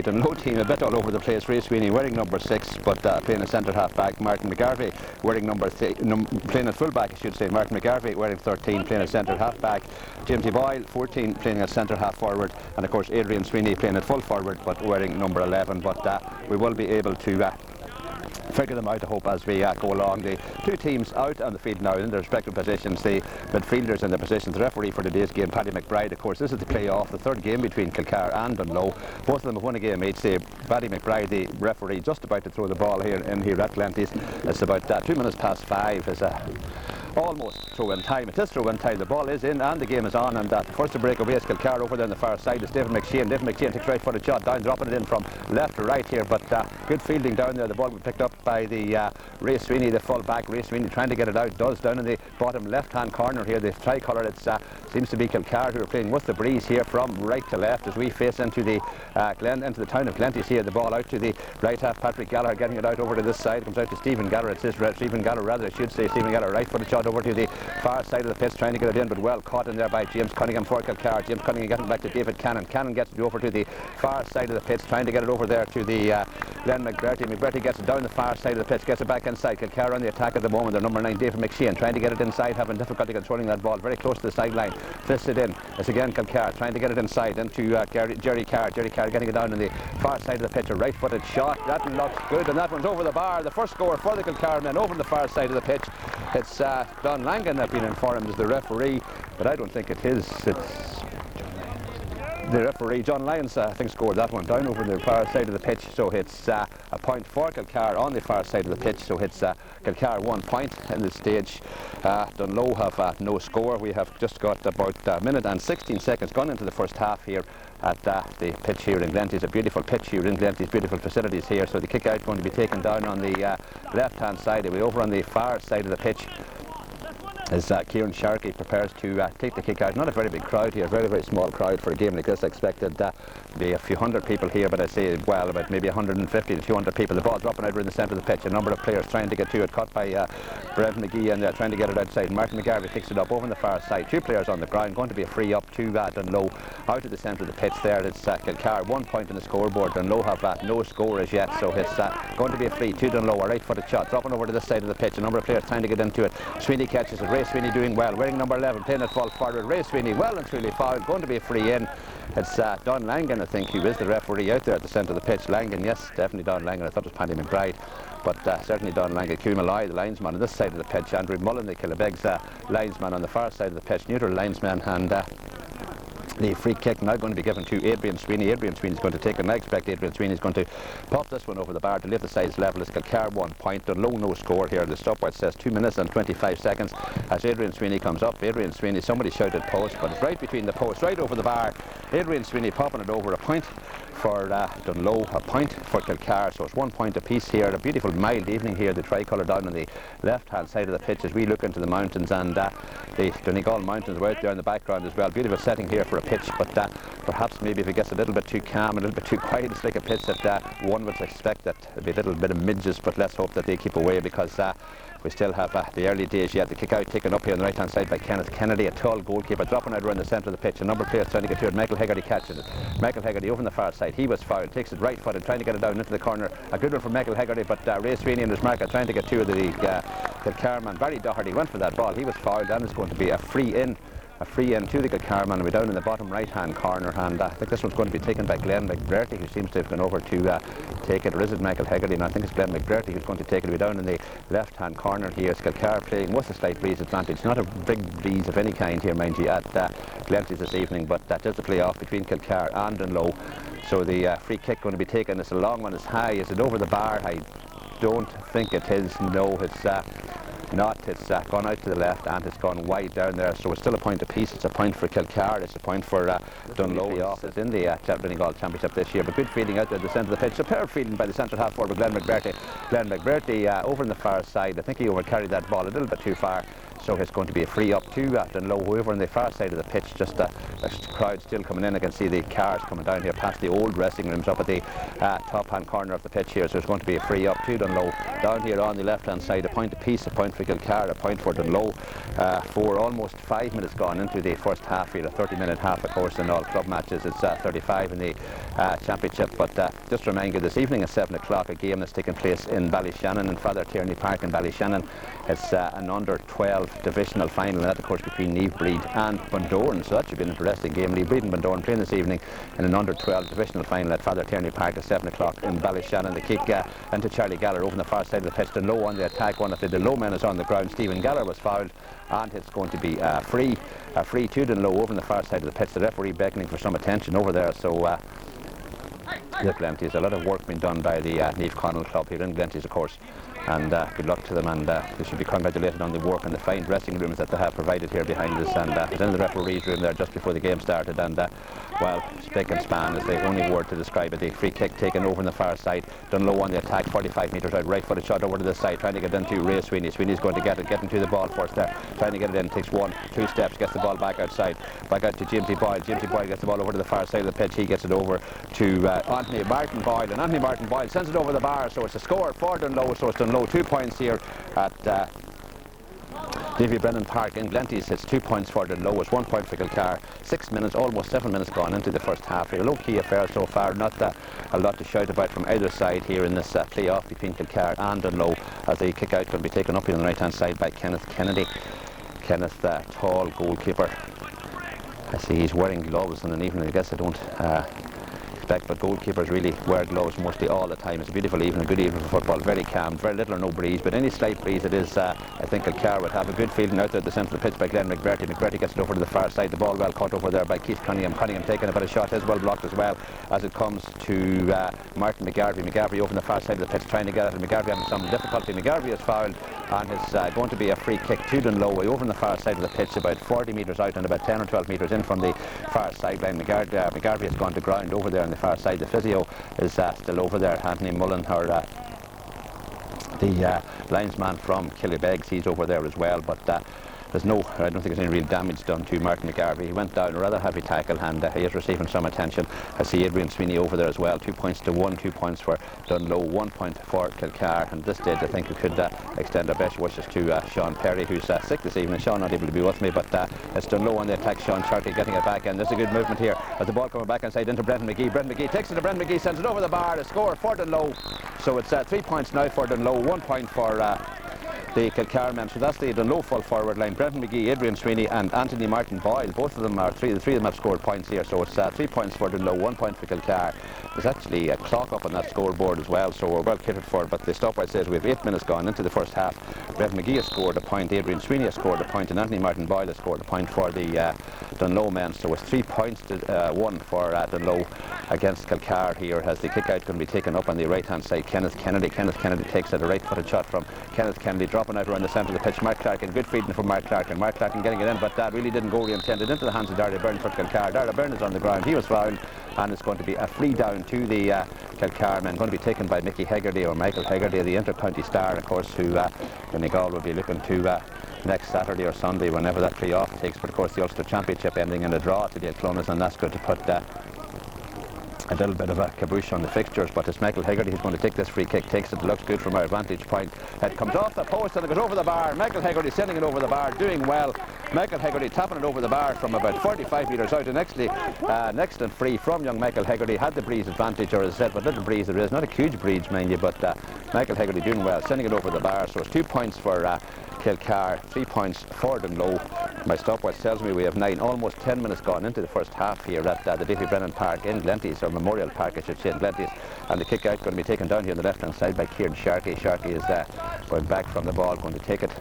The Dungloe team a bit all over the place. Ray Sweeney wearing number 6, but playing a centre half back. Martin McGarvey wearing playing at full back, I should say. Martin McGarvey wearing 13, playing a centre half back. Jamesy Boyle 14, playing a centre half forward, and of course Adrian Sweeney playing at full forward, but wearing number 11. But we will be able to figure them out, I hope, as we go along. The two teams out on the field now in their respective positions. The midfielders in their positions. The referee for today's game, Paddy McBride. Of course, this is the play-off, the third game between Kilcar and Dungloe. Both of them have won a game each. Paddy McBride, the referee, just about to throw the ball here at Glenties. It's about 2 minutes past 5. Is almost throw-in time. It is throw-in time. The ball is in and the game is on. And first to break away is Kilcar over there on the far side. It's David McShane. David McShane takes right-footed shot down, dropping it in from left to right here. But good fielding down there. The ball was picked up by the Ray Sweeney, the full back. Ray Sweeney trying to get it out, does, down in the bottom left-hand corner here. The tricolour, it seems to be Kilcar who are playing with the breeze here from right to left as we face into the into the town of Glenties here. The ball out to the right half. Patrick Gallagher getting it out over to this side. It comes out to Stephen Gallagher. It says Stephen Gallagher, rather, I should say Stephen Gallagher. Right-footed shot over to the far side of the pitch, trying to get it in, but well caught in there by James Cunningham for Kilcar. James Cunningham getting back to David Cannon. Cannon gets it over to the far side of the pitch, trying to get it over there to the Glenn McBurty. McBurty gets it down the far side of the pitch, gets it back inside. Kilcar on the attack at the moment. Their number 9, David McShane, trying to get it inside, having difficulty controlling that ball, very close to the sideline. Fists it in. It's again Kilcar trying to get it inside into Jerry Carr. Jerry Carr getting it down on the far side of the pitch. A right-footed shot. That looks good, and that one's over the bar. The first score for the Kilcar men over on the far side of the pitch. It's Don Langan that been informed as the referee, but I don't think it is. It's the referee, John Lyons, I think, scored that one down over the far side of the pitch. So it's a point for Kilcar on the far side of the pitch. So it's Kilcar 1 point in the stage. Dungloe have no score. We have just got about a minute and 16 seconds gone into the first half here at the pitch here in Glenties. A beautiful pitch here in Glenties, beautiful facilities here. So the kick out going to be taken down on the left-hand side. We're over on the far side of the pitch as Kieran Sharkey prepares to take the kick out. Not a very big crowd here, very, very small crowd for a game like this. I expected to be a few hundred people here, but I say, well, about maybe 150 to 200 people. The ball dropping out in the centre of the pitch. A number of players trying to get to it, caught by Brent McGee, and trying to get it outside. Martin McGarvey picks it up over on the far side. 2 players on the ground, going to be a free up to Dungloe out of the centre of the pitch there. It's Kilcar 1 point in the scoreboard. Dungloe have no score as yet, so it's going to be a free to Dungloe. A right-footed shot dropping over to this side of the pitch. A number of players trying to get into it. Sweeney catches it. Ray Sweeney doing well, wearing number 11, playing it full forward. Ray Sweeney well and truly fouled, going to be a free in. It's Don Langan, I think, who is the referee out there at the centre of the pitch. Langan, yes, definitely Don Langan. I thought it was Paddy McBride, but certainly Don Langan. Hugh Malloy, the linesman on this side of the pitch. Andrew Mullen, the Killabeg's linesman on the far side of the pitch, neutral linesman, and the free kick now going to be given to Adrian Sweeney. Adrian Sweeney is going to take it, and I expect Adrian Sweeney is going to pop this one over the bar to leave the sides level. It's Kilcar 1 point, Dungloe no score here. The stopwatch says 2 minutes and 25 seconds as Adrian Sweeney comes up. Adrian Sweeney, somebody shouted post, but it's right between the posts, right over the bar. Adrian Sweeney popping it over. A point for Dungloe, a point for Kilcar, so it's 1 point apiece here. A beautiful mild evening here, the tricolour down on the left hand side of the pitch as we look into the mountains, and the Donegal mountains are out there in the background as well. Beautiful setting here for a pitch, but perhaps maybe if it gets a little bit too calm, a little bit too quiet, it's like a pitch that one would expect that there'd be a little bit of midges, but let's hope that they keep away, because we still have the early days yet. The kick out taken up here on the right hand side by Kenneth Kennedy, a tall goalkeeper, dropping out around the centre of the pitch. A number of players trying to get to it. Michael Hegarty catches it. Michael Hegarty over on the far side, he was fouled, takes it right footed, trying to get it down into the corner. A good one from Michael Hegarty, but Ray Sweeney and his marker trying to get to the Kilcar man. Barry Doherty went for that ball, he was fouled, and it's going to be a free in. A free in to the Kilcar man. We're down in the bottom right hand corner, and I think this one's going to be taken by Glenn McBurty, who seems to have gone over to take it. Or is it Michael Hegarty? And I think it's Glenn McBurty who's going to take it. We're down in the left hand corner here. It's Kilcar playing with a slight breeze advantage. Not a big breeze of any kind here, mind you, at Glenties this evening, but that is the play off between Kilcar and Dungloe. So the free kick going to be taken. It's a long one. It's high. Is it over the bar? I don't think it is. No, it's not. It's gone out to the left and it's gone wide down there, so it's still a point apiece. It's a point for Kilcar, it's a point for Dungloe. It's in the Donegal Championship this year, but good fielding out there at the centre of the pitch. Superb fielding by the centre half forward, Glenn McBurty. Glenn McBurty over on the far side, I think he overcarried that ball a little bit too far, so it's going to be a free up to Dungloe. However, on the far side of the pitch, just the crowd still coming in. I can see the cars coming down here past the old dressing rooms up at the top hand corner of the pitch here, so it's going to be a free up to Dungloe. Down here on the left hand side, a point apiece, a point for Kilcar, a point for Dungloe. For almost 5 minutes gone into the first half here, a 30-minute half of course in all club matches. It's 35 in the championship, but just to remind you, this evening at 7 o'clock a game that's taking place in Ballyshannon, in Father Tierney Park in Ballyshannon. It's an under 12 divisional final, and that of course between Niamh Breed and Bundoran, so that should be an interesting game. Niamh Breed and Bundoran playing this evening in an under 12 divisional final at Father Tierney Park at 7 o'clock in Ballyshannon. The kick into Charlie Galler over the far side of the pitch. Dungloe on the attack. One of the Dungloe men is on the ground. Stephen Galler was fouled, and it's going to be free to Dungloe over on the far side of the pitch. The referee beckoning for some attention over there, so the Glenties, a lot of work being done by the Niamh Connell club here in Glenties of course, and good luck to them, and they should be congratulated on the work and the fine dressing rooms that they have provided here behind us. And I was in the referee's room there just before the game started, and well, spick and span is the only word to describe it. The free kick taken over on the far side. Dungloe on the attack, 45 metres out, right footed shot over to the side, trying to get into Ray Sweeney. Sweeney's going to get it, getting to the ball first there, trying to get it in, takes 1-2 steps, gets the ball back outside, back out to Jamesy Boyle. Jamesy Boyle gets the ball over to the far side of the pitch. He gets it over to Anthony Martin Boyle, and Anthony Martin Boyle sends it over the bar, so it's a score for Dungloe. So it's Dungloe 2 points here at Davy Brennan Park in Glenties. It's 2 points for Dungloe. It's 1 point for Kilcar. 6 minutes, almost 7 minutes gone into the first half here. A low-key affair so far, not a lot to shout about from either side here in this play-off between Kilcar and Dungloe, as the kick-out will be taken up here on the right-hand side by Kenneth Kennedy. Kenneth, the tall goalkeeper. I see he's wearing gloves, and an evening I guess I don't expect, but goalkeepers really wear gloves mostly all the time. It's a beautiful evening, a good evening for football, very calm, very little or no breeze, but any slight breeze it is, I think Kilcar would have a good feeling out there at the centre of the pitch by Glenn McBurty. McBurty gets it over to the far side, the ball well caught over there by Keith Cunningham. Cunningham taking a bit of shot, is well blocked as well, as it comes to Martin McGarvey. McGarvey over the far side of the pitch trying to get it, and McGarvey having some difficulty. McGarvey is fouled, and it's going to be a free kick to Dungloe over on the far side of the pitch, about 40 metres out and about 10 or 12 metres in from the far sideline. McGarvey has gone to ground over there on the far side. The physio is still over there. Anthony Mullen, or the linesman from Killybegs, he's over there as well, but there's no, I don't think there's any real damage done to Martin McGarvey. He went down a rather heavy tackle, and he is receiving some attention. I see Adrian Sweeney over there as well. 2 points to 1, 2 points for Dungloe, 1 point for Kilcar. And at this stage I think we could extend our best wishes to Sean Perry, who's sick this evening. Sean not able to be with me, but it's Dungloe on the attack. Sean Chartha getting it back in. There's a good movement here as the ball coming back inside into Brendan McGee. Brendan McGee takes it to Brendan McGee, sends it over the bar. A score for Dungloe. So it's 3 points now for Dungloe, 1 point for the Kilcar men. So that's the Dungloe full forward line. Brendan McGee, Adrian Sweeney and Anthony Martin Boyle, both of them are the three of them have scored points here, so it's 3 points for Dungloe, 1 point for Kilcar. There's actually a clock up on that scoreboard as well, so we're well kitted for it, but the stopwatch says we have 8 minutes gone into the first half. Brendan McGee has scored a point, Adrian Sweeney has scored a point, and Anthony Martin Boyle has scored a point for the Dungloe men, so it's 3 points to 1 for Dungloe against Kilcar here, as the kick out going to be taken up on the right hand side. Kenneth Kennedy takes it, a right footed shot from Kenneth Kennedy, dropping out around the centre of the pitch. Mark Clarkin, good feeding from Mark Clarkin. Mark Clarkin getting it in, but that really didn't go where he intended, into the hands of Darragh Byrne for Kilcar. Darragh Byrne is on the ground, he was fouled, and it's going to be a free down to the Kilcar men, going to be taken by Mickey Hegarty, or Michael Hegarty, the inter-county star of course, who Donegal will be looking to next Saturday or Sunday, whenever that play-off takes. But of course the Ulster Championship ending in a draw to the Clones, and that's going to put a little bit of a caboose on the fixtures. But it's Michael Hegarty who's going to take this free kick, takes it, looks good from our vantage point. It comes off the post and it goes over the bar. Michael Hegarty sending it over the bar, doing well. Michael Hegarty tapping it over the bar from about 45 metres out, and actually next and free from young Michael Hegarty. Had the breeze advantage, or as I said, but little breeze there is, not a huge breeze mind you, but Michael Hegarty doing well, sending it over the bar. So it's 2 points for Kilcar, 3 points for Dungloe. My stopwatch tells me we have almost 10 minutes gone into the first half here at the Davy Brennan Park in Glenties, or Memorial Park I should say, in Glenties, and the kick out going to be taken down here on the left hand side by Kieran Sharkey. Sharkey is going back from the ball, going to take it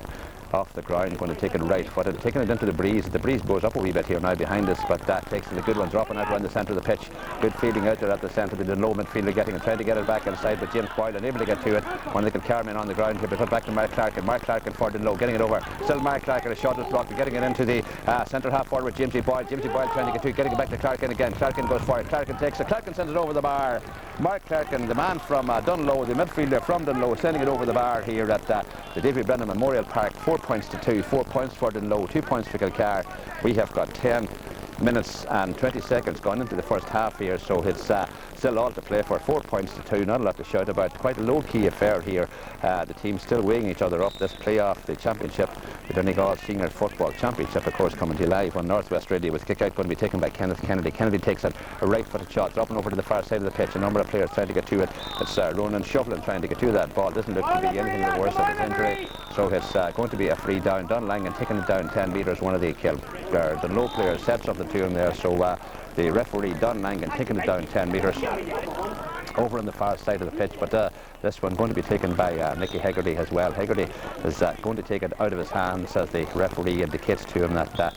off the ground, going to take it right footed, taking it into the breeze. The breeze blows up a wee bit here now behind us, but that takes it a good one, dropping out around the centre of the pitch. Good feeding out there at the centre. The Dungloe midfielder getting it, trying to get it back inside, but James Boyle unable to get to it. One of the Kilcar men on the ground here, but put back to Mark Clarkin. Mark Clarkin for Dungloe, getting it over. Still Mark Clarkin, a shot is blocked, getting it into the centre half forward with Jamesy Boyle. Jamesy Boyle trying to get to it, getting it back to Clarkin again. Clarkin goes for it. Clarkin takes it. Clarkin sends it over the bar. Mark Clark, and the man from Dungloe, the midfielder from Dungloe, sending it over the bar here at the David Brennan Memorial Park. 4 points to 2, 4 points for Dungloe, 2 points for Kilcar. We have got 10 minutes and 20 seconds gone into the first half here, so it's still all to play for. 4 points to 2, not a lot to shout about. Quite a low-key affair here. The teams still weighing each other up. This playoff, the championship, the Donegal Senior Football Championship, of course, coming to you live on Northwest Radio, with kick out going to be taken by Kenneth Kennedy. Kennedy takes a right-footed shot, dropping over to the far side of the pitch. A number of players trying to get to it. It's Ronan Shufflin trying to get to that ball. Doesn't look to be anything worse of his injury, so it's going to be a free down. Don Langan taking it down 10 metres. One of the low players said something to him there, so the referee Don Langan taking it down 10 metres over on the far side of the pitch, but this one going to be taken by Mickey Hegarty as well. Hegarty is going to take it out of his hands as the referee indicates to him that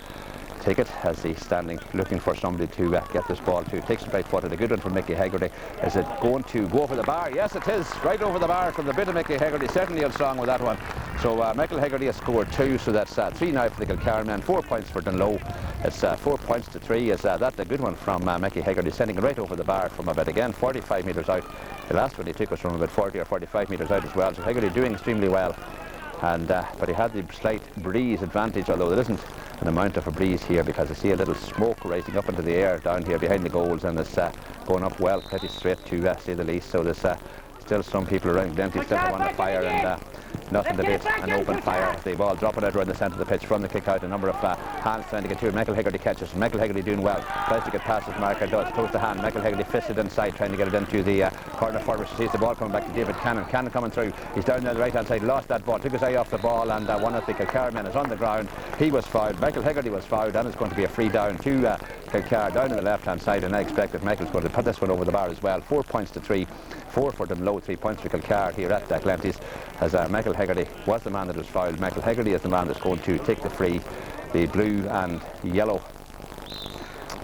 take it, as he's standing looking for somebody to get this ball to. Takes it right footed, a good one from Mickey Hegarty. Is it going to go over the bar? Yes, it is, right over the bar from the bit of Mickey Hegarty. Certainly a song with that one. So Michael Hegarty has scored 2, so that's 3 now for the Kilcar men, 4 points for Dungloe. It's 4 points to 3. Is that a good one from Mickey Hegarty, sending it right over the bar from about, again, 45 metres out. The last one he took was from about 40 or 45 metres out as well, so Hegarty doing extremely well. And but he had the slight breeze advantage, although there isn't an amount of a breeze here, because I see a little smoke rising up into the air down here behind the goals, and it's going up well, pretty straight to say the least. So there's still some people around Glenties still on the fire, and nothing to beat an open fire. The ball dropping out around the centre of the pitch from the kick out. A number of hands trying to get to it. Michael Hegarty catches. Michael Hegarty doing well. Tries to get past his marker. Does. Close the hand. Michael Hegarty fisted inside, trying to get it into the corner forward. Sees the ball coming back to David Cannon. Cannon coming through. He's down there the right hand side. Lost that ball. Took his eye off the ball, and one of the Kilcar men is on the ground. He was fouled. Michael Hegarty was fouled, and it's going to be a free down to Kilcar down on the left hand side. And I expect that Michael's going to put this one over the bar as well. 4 points to 3. 4 for Dungloe, 3 points for Kilcar here at Glenties, as Michael Hegarty was the man that was fouled. Michael Hegarty is the man that's going to take the free. The blue and yellow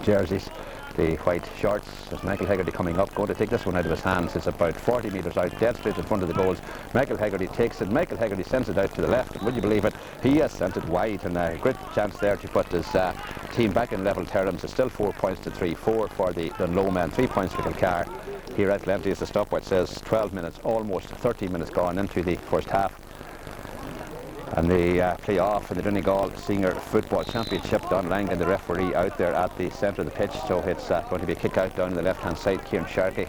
jerseys, the white shorts, as Michael Hegarty coming up, going to take this one out of his hands. It's about 40 metres out, dead straight in front of the goals. Michael Hegarty takes it. Michael Hegarty sends it out to the left. Would you believe it? He has sent it wide, and a great chance there to put his team back in level terms. It's still 4 points to 3. 4 for the Dungloe men, 3 points for Kilcar. Here at Glenties, the stopwatch says 12 minutes, almost 13 minutes gone into the first half. And the play-off in the Donegal Senior Football Championship. Don Langan, the referee, out there at the centre of the pitch, so it's going to be a kick out down the left-hand side. Kieran Sharkey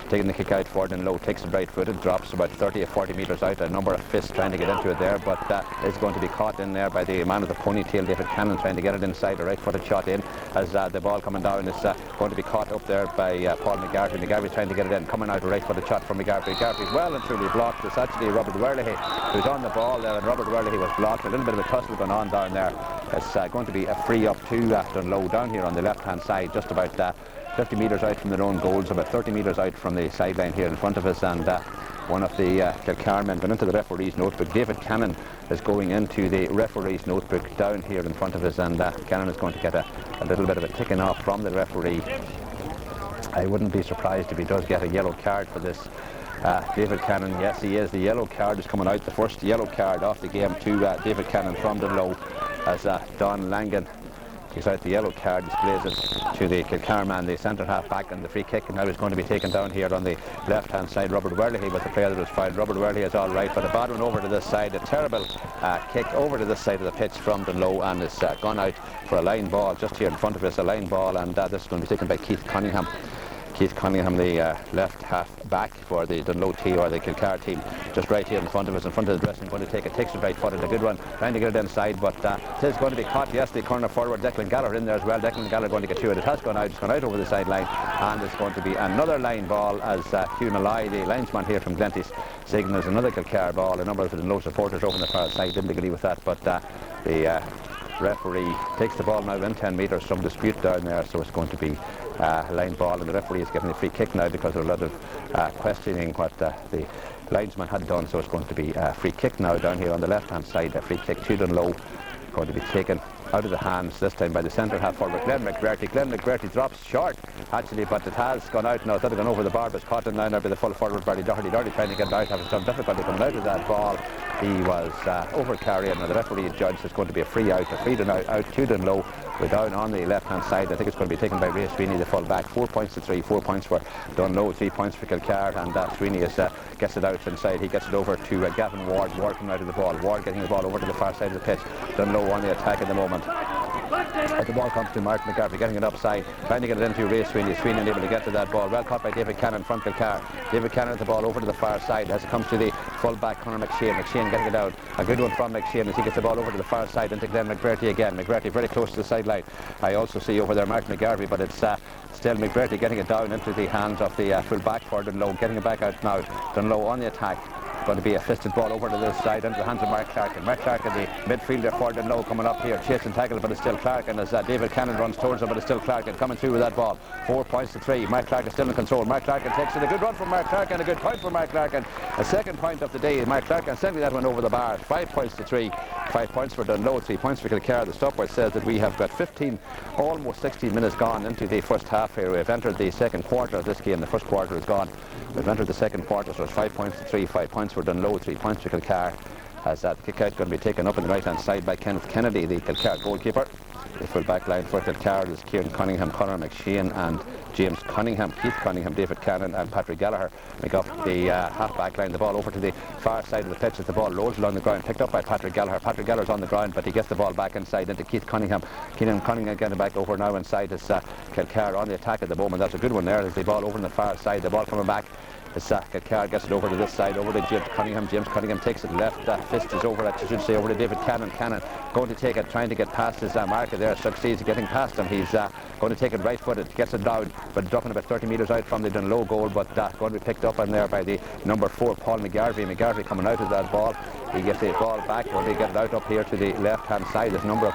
taking the kick out for Dungloe, takes it right footed, drops about 30 or 40 metres out. A number of fists trying to get into it there, but it's going to be caught in there by the man with the ponytail, David Cannon, trying to get it inside. A right footed shot in, as the ball coming down is going to be caught up there by Paul McGarvey. McGarvey's trying to get it in, coming out a right footed shot from McGarvey. McGarvey's well and truly blocked. It's actually Robert Werlehy who's on the ball there, and Robert Werlehy was blocked. A little bit of a tussle going on down there. It's going to be a free up to Dungloe down here on the left hand side, just about 50 metres out from their own goals, about 30 metres out from the sideline here in front of us. And one of the Kilcar men going into the referee's notebook. David Cannon is going into the referee's notebook down here in front of us, and Cannon is going to get a little bit of a ticking off from the referee. I wouldn't be surprised if he does get a yellow card for this. David Cannon, yes he is. The yellow card is coming out, the first yellow card off the game to David Cannon from Dungloe, as Don Langan gives out the yellow card, displays it to the Kilcar man, the centre half back, and the free kick now is going to be taken down here on the left hand side. Robert Werlehy was the player that was fouled. Robert Werlehy is all right, but a bad one over to this side, a terrible kick over to this side of the pitch from Dungloe, and it's gone out for a line ball just here in front of us, a line ball, and this is going to be taken by Keith Cunningham. Keith Cunningham, the left half back for the Dungloe team, or the Kilcar team, just right here in front of us, in front of the dressing, going to take it, takes it right footed, a good one, trying to get it inside, but it is going to be caught. Yes, the corner forward, Declan Gallagher in there as well. Declan Gallagher going to get to it. It has gone out, it's gone out over the sideline, and it's going to be another line ball, as Hugh Malloy, the linesman here from Glenties, signals another Kilcar ball. A number of the Dungloe supporters over on the far side didn't agree with that, but the referee takes the ball now in 10 metres, some dispute down there, so it's going to be line ball, and the referee is giving a free kick now because there's a lot of questioning what the linesman had done, so it's going to be a free kick now down here on the left hand side. A free kick to Dungloe, going to be taken out of the hands this time by the centre half forward Glenn McGuarty. Glenn McGuarty drops short actually, but it has gone out now. It had gone over the bar, but it's caught in line by the full forward Barry Doherty. Doherty trying to get it out, having some difficulty coming out of that ball. He was over carrying, and the referee judged it's going to be a free out. A free out to Dungloe. We're down on the left hand side. I think it's going to be taken by Ray Sweeney, the full back. 4 points to 3, 4 points for Dungloe, 3 points for Kilcar, and Sweeney gets it out inside. He gets it over to Gavin Ward. Ward coming out of the ball. Ward getting the ball over to the far side of the pitch. Dungloe on the attack at the moment. But the ball comes to Martin McGarvey, getting it upside, trying to get it into Ray Sweeney. Sweeney unable to get to that ball. Well caught by David Cannon from Kilcar. David Cannon at the ball over to the far side as it comes to the full back Conor McShane. McShane getting it out. A good one from McShane as he gets the ball over to the far side into Glenn McGuarty again. McGuarty very close to the sideline. I also see over there Martin McGarvey, but it's still McGuarty getting it down into the hands of the full back for Dungloe, getting it back out now. Dungloe on the attack. Going to be a fisted ball over to this side into the hands of Mark Clarkin. Mark Clarkin, the midfielder for Dungloe, coming up here, chasing tackle, but it's still Clarkin as David Cannon runs towards him, but it's still Clarkin coming through with that ball. 4 points to 3. Mark Clarkin still in control. Mark Clarkin takes it. A good run from Mark Clarkin, a good point for Mark Clarkin. A second point of the day. Mark Clarkin sending that one over the bar. 5 points to 3. 5 points for Dungloe, 3 points for Kilcar. The stopwatch says that we have got 15, almost 16 minutes gone into the first half here. We've entered the second quarter of this game. The first quarter is gone. We've entered the second quarter, so it's 5 points to 3. 5 points for Dungloe, 3 points for Kilcar. As that kick out going to be taken up on the right hand side by Kenneth Kennedy, the Kilcar goalkeeper. The full back line for Kilcar is Kieran Cunningham, Conor McShane and James Cunningham, Keith Cunningham, David Cannon and Patrick Gallagher make up the half back line. The ball over to the far side of the pitch as the ball rolls along the ground, picked up by Patrick Gallagher. Patrick Gallagher's on the ground, but he gets the ball back inside into Keith Cunningham. Keenan Cunningham getting back over now inside as Kilcar on the attack at the moment. That's a good one there as the ball over on the far side, the ball coming back. Kilcar gets it over to this side, over to James Cunningham. James Cunningham takes it left, fist is over, I should say, over to David Cannon. Cannon going to take it, trying to get past his marker there, succeeds getting past him. He's going to take it right footed, gets it down, but dropping about 30 metres out from the Dungloe goal, but going to be picked up in there by the number 4, Paul McGarvey. McGarvey coming out of that ball. He gets the ball back, or they get it out up here to the left hand side. There's a number of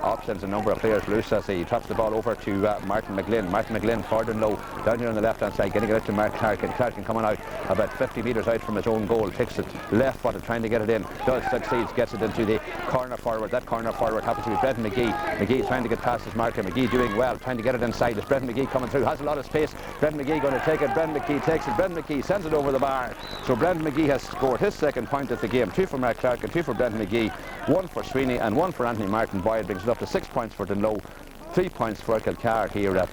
options, a number of players loose as he drops the ball over to Martin McGlynn. Martin McGlynn for Dungloe, down here on the left hand side, getting it out to Mark Clarkin. Clarkin coming out about 50 metres out from his own goal, takes it left footed, trying to get it in, does succeeds, gets it into the corner forward. That corner forward happens to be Brendan McGee. McGee trying to get past his marker. McGee doing well, trying to get it inside. It's Brendan McGee coming through, has a lot of space. Brendan McGee going to take it. Brendan McGee takes it. Brendan McGee sends it over the bar. So Brendan McGee has scored his second point of the game. 2 for Mark Clarkin, 2 for Brendan McGee, 1 for Sweeney and 1 for Anthony Martin Boyle. Brings it up to 6 points for Dungloe, 3 points for Kilcar here at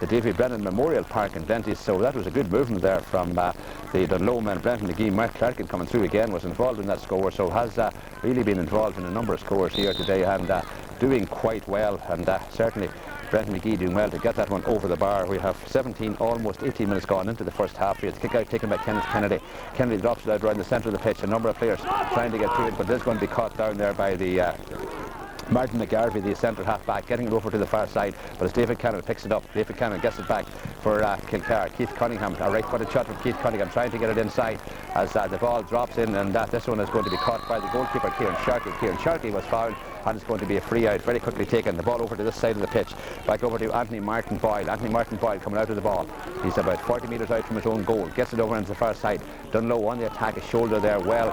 the Davy Brennan Memorial Park in Glenties. So that was a good movement there from the Dungloe man. Brendan McGee. Mark Clarkin coming through again was involved in that score, so has really been involved in a number of scores here today and doing quite well, and certainly Brendan McGee doing well to get that one over the bar. We have 17, almost 18 minutes gone into the first half here. It's kick out taken by Kenneth Kennedy. Kennedy drops it out around the centre of the pitch. A number of players trying to get to it, but this is going to be caught down there by the Martin McGarvey, the centre half back, getting it over to the far side, but as David Cannon picks it up, David Cannon gets it back for Kilcar. Keith Cunningham, a right footed shot from Keith Cunningham, trying to get it inside as the ball drops in, and this one is going to be caught by the goalkeeper Kieran Sharkey. Kieran Sharkey was fouled, and it's going to be a free out, very quickly taken. The ball over to this side of the pitch, back over to Anthony Martin Boyle. Anthony Martin Boyle coming out of the ball. He's about 40 metres out from his own goal, gets it over into the far side. Dungloe on the attack, his shoulder there, well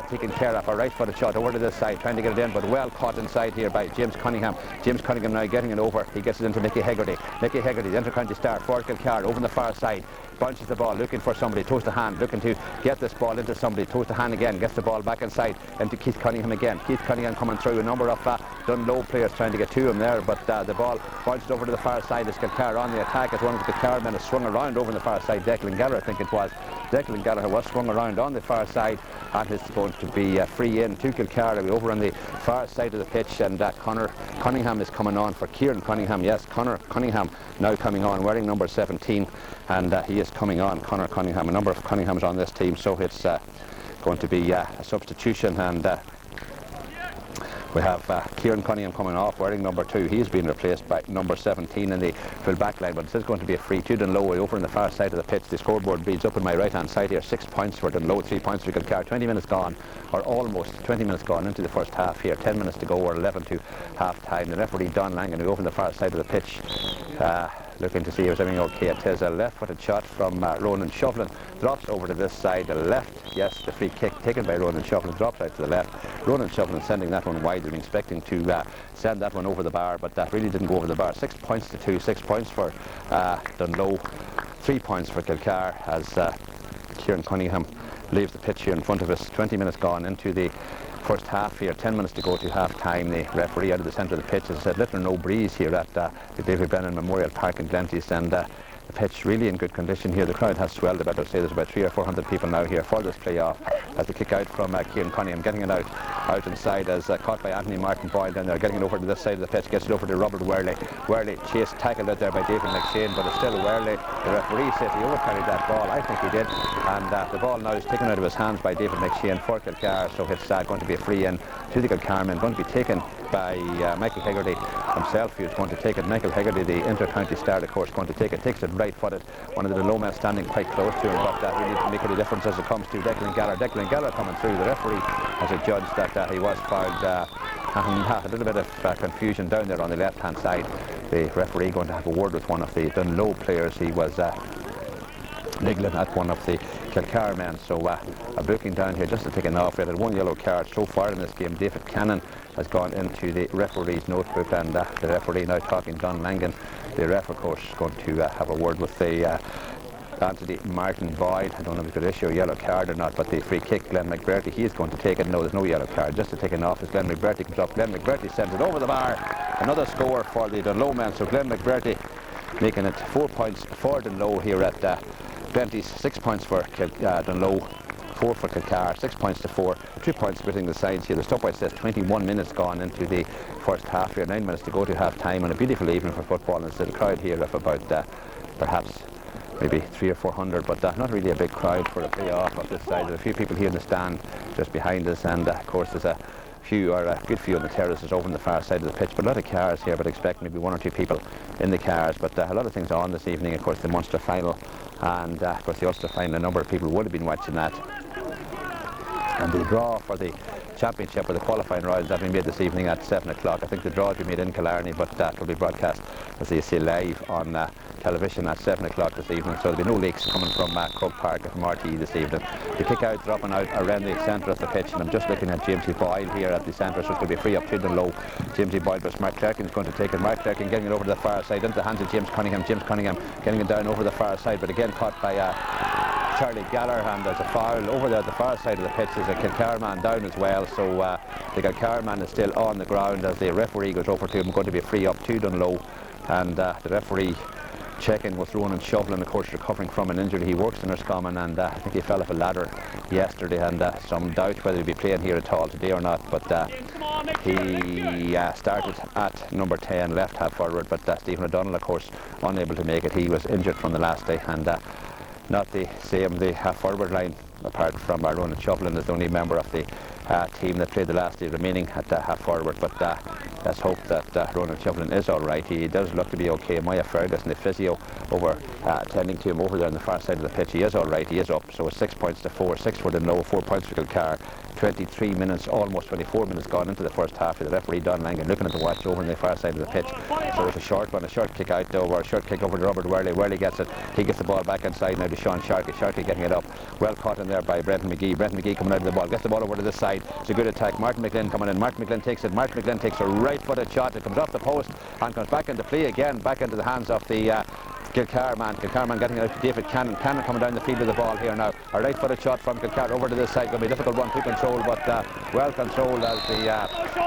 taken care of. A right footed shot over to this side, trying to get it in, but well caught inside here by James Cunningham. James Cunningham now getting it over. He gets it into Mickey Hegarty. Mickey Hegarty, the inter-county star for Kilcar, over on the far side. Bunches the ball, looking for somebody, toes to hand, looking to get this ball into somebody, toes to hand again, gets the ball back inside into Keith Cunningham again. Keith Cunningham coming through, a number of Dungloe players trying to get to him there, but the ball bounced over to the far side as Kilcar on the attack, as one of the Kilcar men has swung around over on the far side. Declan Gallagher, I think it was. Declan Gallagher was swung around on the far side, and it's going to be free in to Kilcar over on the far side of the pitch, and Conor Cunningham is coming on for Kieran Cunningham. Yes, Conor Cunningham now coming on, wearing number 17, and he is coming on, Conor Cunningham. A number of Cunninghams on this team, so it's going to be a substitution, and we have Kieran Cunningham coming off, wearing number 2. He's been replaced by number 17 in the full back line, but this is going to be a free to Dungloe over on the far side of the pitch. The scoreboard reads up on my right hand side here, 6 points for Dungloe, 3 points for Kilcar. 20 minutes gone, or almost 20 minutes gone into the first half here, 10 minutes to go, or 11 to half time. The referee Don Langan, who over on the far side of the pitch, looking to see if there's anything okay. It is a left-footed shot from Ronan Shufflin. Drops over to this side, the left. Yes, the free kick taken by Ronan Shufflin, dropped out to the left. Ronan Shufflin sending that one wide. They've been expecting to send that one over the bar, but that really didn't go over the bar. 6 points to 2, 6 points for Dungloe, 3 points for Kilcar as Kieran Cunningham leaves the pitch here in front of us. 20 minutes gone into the first half here, 10 minutes to go to half time. The referee out of the centre of the pitch has said little or no breeze here at the David Brennan Memorial Park in Glenties, and the pitch really in good condition here. The crowd has swelled about, I'd say there's about 300 or 400 people now here for this play-off as the kick out from Kieran Cunningham, getting it out inside as caught by Anthony Martin Boyle down there, getting it over to this side of the pitch, gets it over to Robert Worley. Worley chased, tackled out there by David McShane, but it's still Worley. The referee says he overcarried that ball. I think he did, and the ball now is taken out of his hands by David McShane for Kilcar, so it's going to be a free in to the Kilcar men, going to be taken by Michael Hegarty himself, who's going to take it. Michael Hegarty, the inter-county star, of course, going to take it, takes it right-footed. One of the Dungloe men standing quite close to him, but he didn't make any difference as it comes to Declan Gallagher. Declan Gallagher coming through. The referee has adjudged that he was fouled. A little bit of confusion down there on the left-hand side. The referee going to have a word with one of the Dungloe players. He was niggling at one of the Kilcar men, so a booking down here just to take an off. We had 1 yellow card so far in this game. David Cannon has gone into the referee's notebook, and the referee now talking John Langan. The ref, of course, is going to have a word with the Anthony Martin Boyd. I don't know if he could issue a yellow card or not, but the free kick, Glenn McBurty, he is going to take it. No, there's no yellow card, just to take it off as Glenn McBurty comes up. Glenn McBurty sends it over the bar. Another score for the Dungloe men, so Glenn McBurty making it 4 points for Dungloe here at Glenties. 6 points for Dungloe, 4 for Kilcar, 6 points to 4, 2 points splitting the sides here. The stopwatch says 21 minutes gone into the first half here, 9 minutes to go to half time, and a beautiful evening for football. And still a crowd here of about perhaps maybe 300 or 400, but not really a big crowd for a play-off of this side. There's a few people here in the stand just behind us, and of course there's a few, or a good few on the terraces over on the far side of the pitch, but a lot of cars here, but expect maybe 1 or 2 people in the cars. But a lot of things on this evening. Of course the Munster final, and of course the Ulster final. A number of people would have been watching that, and the draw for the championship or the qualifying rounds that will be made this evening at 7 o'clock. I think the draw will be made in Killarney, but that will be broadcast, as you see, live on television at 7 o'clock this evening, so there'll be no leaks coming from Croke Park or from RTE this evening. The kick out dropping out around the centre of the pitch, and I'm just looking at James Boyle here at the centre, so it's going to be free up to Dungloe. James Boyle, but Mark Clarkin is going to take it. Mark Clarkin getting it over to the far side into the hands of James Cunningham. James Cunningham getting it down over the far side, but again caught by Charlie Gallagher, and there's a foul over there at the far side of the pitch. There's a Kilcar man down as well, so the Kilcar man is still on the ground as the referee goes over to him. Going to be free up to Dungloe, and the referee checking with Ronan Shufflin, of course, recovering from an injury. He works in Roscommon, and I think he fell off a ladder yesterday, and some doubt whether he'll be playing here at all today or not. But he started at number 10, left half forward, but Stephen O'Donnell, of course, unable to make it. He was injured from the last day, and not the same, the half forward line, apart from Ronan Shufflin, is the only member of the team that played the last day remaining at half forward. But let's hope that Ronan Shufflin is alright. He does look to be okay. Maya Ferguson, the physio, over attending to him over there on the far side of the pitch. He is alright, he is up. So it's 6 points to 4, 6 for Dungloe, 4 points for Kilcar. 23 minutes, almost 24 minutes gone into the first half. The referee Don Langan looking at the watch over on the far side of the pitch. So it's a short one, a short kick out over, a short kick over to Robert Worley. Worley gets it, he gets the ball back inside now to Sean Sharkey. Sharkey getting it up, well caught in there by Brenton McGee. Brenton McGee coming out of the ball, gets the ball over to this side. It's a good attack. Martin McGlynn coming in. Martin McGlynn takes it. Martin McGlynn takes a right-footed shot. It comes off the post and comes back into play again, back into the hands of the Kilcar man. Kilcar man getting it out to David Cannon. Cannon coming down the field with the ball here now. A right-footed shot from Kilcar over to this side. Going to be a difficult one to control, but well controlled as the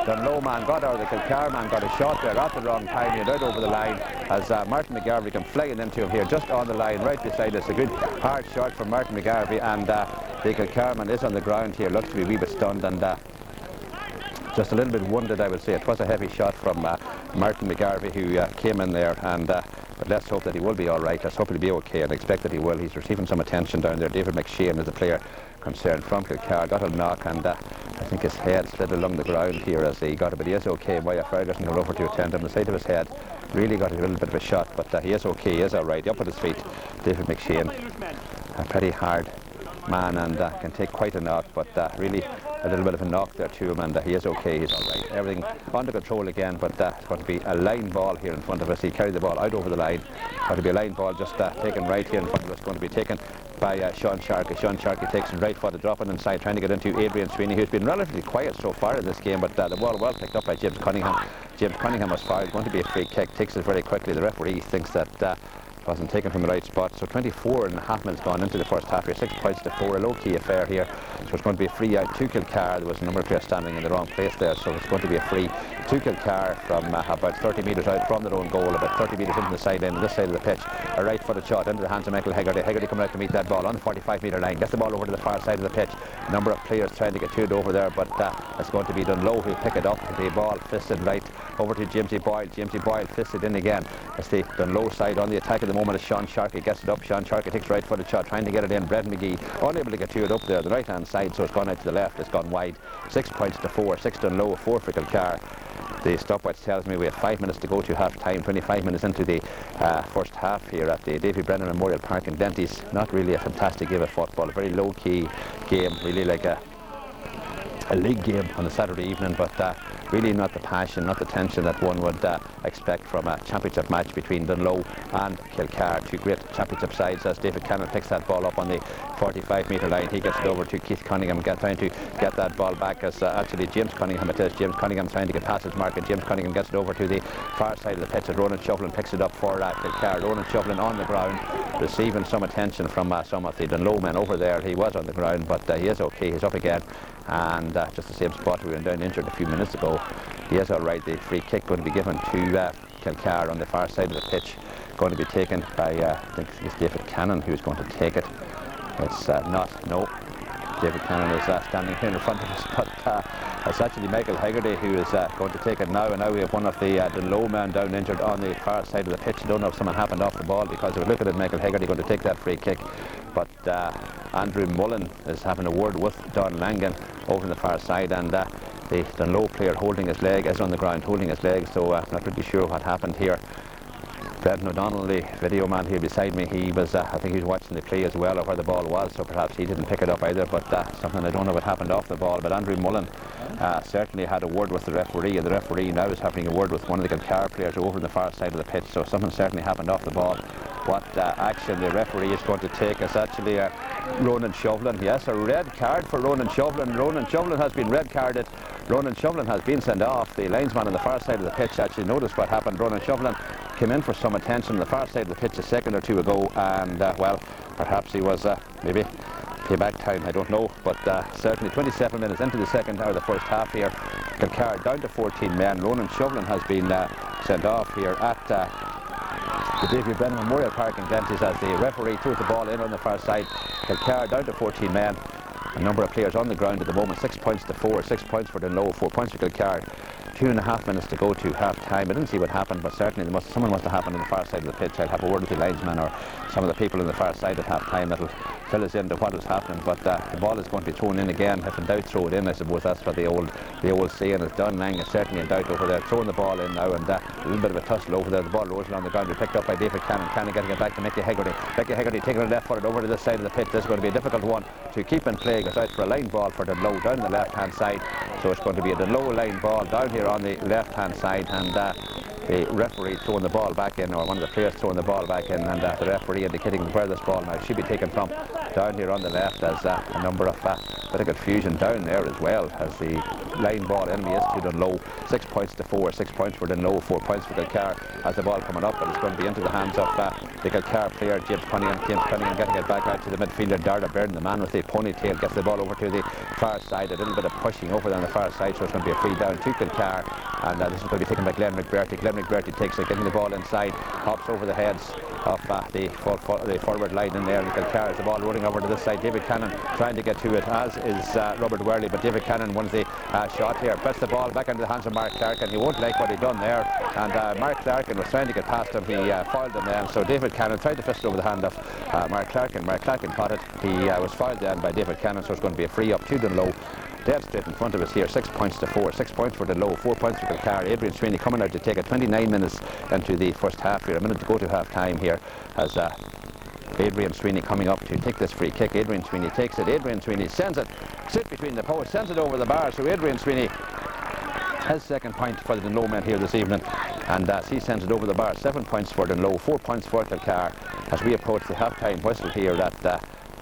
Dungloe man got, or the Kilcar man got a shot there at the wrong time. He had out over the line as Martin McGarvey come flying into him here, just on the line, right beside us. A good hard shot from Martin McGarvey, and the Kilcar man is on the ground here. Looks to be a wee bit stunned and just a little bit wounded, I would say. It was a heavy shot from Martin McGarvey, who came in there, and but let's hope that he will be all right. Let's hope he'll be okay, and expect that he will. He's receiving some attention down there. David McShane is the player concerned from Kilcar. Got a knock, and I think his head slid along the ground here as he got it, but he is okay. Maya Ferguson came over to attend him. The side of his head really got a little bit of a shot, but he is okay, he is all right. Up at his feet, David McShane, a pretty hard man, and can take quite a knock, but really a little bit of a knock there to him, and he is okay, he's all right. Everything under control again, but it's going to be a line ball here in front of us. He carried the ball out over the line. Going to be a line ball just taken right here in front of us, going to be taken by Sean Sharkey. Sean Sharkey takes it right footed, dropping inside, trying to get into Adrian Sweeney, who's been relatively quiet so far in this game, but the ball well picked up by James Cunningham. James Cunningham was fouled, going to be a free kick, takes it very quickly. The referee thinks that wasn't taken from the right spot. So 24.5 minutes gone into the first half here, 6 points to 4, a low-key affair here. So it's going to be a free out to Kilcar. There was a number of players standing in the wrong place there, so it's going to be a free to Kilcar from about 30 metres out from their own goal, about 30 metres into the sideline on this side of the pitch. A right-footed shot into the hands of Michael Hegarty. Hegarty coming out to meet that ball on the 45-metre line, gets the ball over to the far side of the pitch. A number of players trying to get to it over there, but it's going to be Dungloe who pick it up. The ball fisted right over to Jamesy Boyle. Jamesy Boyle fisted in again. It's the Dungloe side on the attack at the moment as Sean Sharkey gets it up. Sean Sharkey takes right-footed shot, trying to get it in. Brendan McGee unable to get to it up there, the right-hand side, so it's gone out to the left. It's gone wide. 6 points to 4, 6 Dungloe, 4 for Kilcar. The stopwatch tells me we have 5 minutes to go to half-time. 25 minutes into the first half here at the Davy Brennan Memorial Park in Glenties. Not really a fantastic game of football. A very low-key game, really like a league game on a Saturday evening, but really not the passion, not the tension that one would expect from a championship match between Dungloe and Kilcar, two great championship sides. As David Cannon picks that ball up on the 45-metre line, he gets it over to Keith Cunningham, trying to get that ball back as actually James Cunningham it is. James Cunningham trying to get past his mark, and James Cunningham gets it over to the far side of the pitch as Ronan Shovlin picks it up for Kilcar. Ronan Shovlin on the ground, receiving some attention from some of the Dungloe men over there. He was on the ground, but he is okay, he's up again, and just the same spot we were down injured a few minutes ago. He is all right. The free kick going to be given to Kilcar on the far side of the pitch, going to be taken by I think it's David Cannon who's going to take it. It's no, David Cannon is standing here in front of us, but it's actually Michael Hegarty who is going to take it now, and now we have one of the Dungloe men down injured on the far side of the pitch. I don't know if someone happened off the ball, because they were looking at Michael Hegarty going to take that free kick, but Andrew Mullen is having a word with Don Langan over on the far side, and the Dungloe player holding his leg is on the ground holding his leg, so I'm not really sure what happened here. Brendan O'Donnell, the video man here beside me, he was, I think he was watching the play as well, or where the ball was, so perhaps he didn't pick it up either, but something I don't know what happened off the ball. But Andrew Mullen certainly had a word with the referee, and the referee now is having a word with one of the Kilcar players over on the far side of the pitch, so something certainly happened off the ball. What action the referee is going to take is actually Ronan Shovlin. Yes, a red card for Ronan Shovlin. Ronan Shovlin has been red carded. Ronan Shovlin has been sent off. The linesman on the far side of the pitch actually noticed what happened. Ronan Shovlin came in for some attention on the far side of the pitch a second or two ago, and well, perhaps he was maybe payback time, I don't know, but certainly 27 minutes into the second or the first half here, Kilcar down to 14 men. Ronan Shovlin has been sent off here at the Davy Brennan Memorial Park in Glenties as the referee throws the ball in on the far side. Kilcar down to 14 men. A number of players on the ground at the moment. 6 points to 4. 6 points for Dungloe, 4 points for Kilcar. 2.5 minutes to go to half time. I didn't see what happened, but certainly someone must have happened on the far side of the pitch. I'll have a word with the linesman or some of the people on the far side at half time that'll fill us into what is happening. But the ball is going to be thrown in again. If in doubt, throw it in. I suppose that's what the old saying is. Don Lang is certainly in doubt over there, throwing the ball in now, and a little bit of a tussle over there. The ball rolls along the ground, picked up by David Cannon. Cannon getting it back to Mickey Hegarty. Mickey Hegarty taking it left footed over to this side of the pitch. This is going to be a difficult one to keep in play. Goes out for a line ball for Dungloe down the left hand side, so it's going to be a Dungloe line ball down here on the left hand side, and the referee throwing the ball back in, or one of the players throwing the ball back in, and the referee indicating where this ball now should be taken from. Down here on the left, as a number of bit of confusion down there as well, as the line ball enemy is to Dungloe. 6 points to 4. 6 points for Dungloe, 4 points for Kilcar. As the ball coming up, but it's going to be into the hands of the Kilcar player James Cunningham. James Cunningham getting it back out to the midfielder Darda Byrne, the man with the ponytail, gets the ball over to the far side. A little bit of pushing over on the far side, so it's going to be a free down to Kilcar, and this is going to be taken by Glenn McBurty. Glenn McBurty takes it, getting the ball inside, hops over the heads of the forward line in there, and Kilcar has the ball rolling over to this side. David Cannon trying to get to it, as is Robert Worley, but David Cannon wins the shot here. Puts the ball back into the hands of Mark Clark, and he won't like what he done there, and Mark Clark was trying to get past him. He fouled him then, so David Cannon tried to fist over the hand of Mark Clark, and Mark Clark caught it. He was fouled then by David Cannon, so it's going to be a free up to Dungloe. Dead straight in front of us here. 6 points to 4. 6 points for Dungloe, 4 points for Kilcar. Adrian Sweeney coming out to take it. 29 minutes into the first half here. A minute to go to half time here, as Adrian Sweeney coming up to take this free kick. Adrian Sweeney takes it. Adrian Sweeney sends it. Sit between the posts. Sends it over the bar. So Adrian Sweeney his second point for the Dungloe men here this evening, and he sends it over the bar. 7 points for Dungloe, 4 points for Kilcar as we approach the half-time whistle here at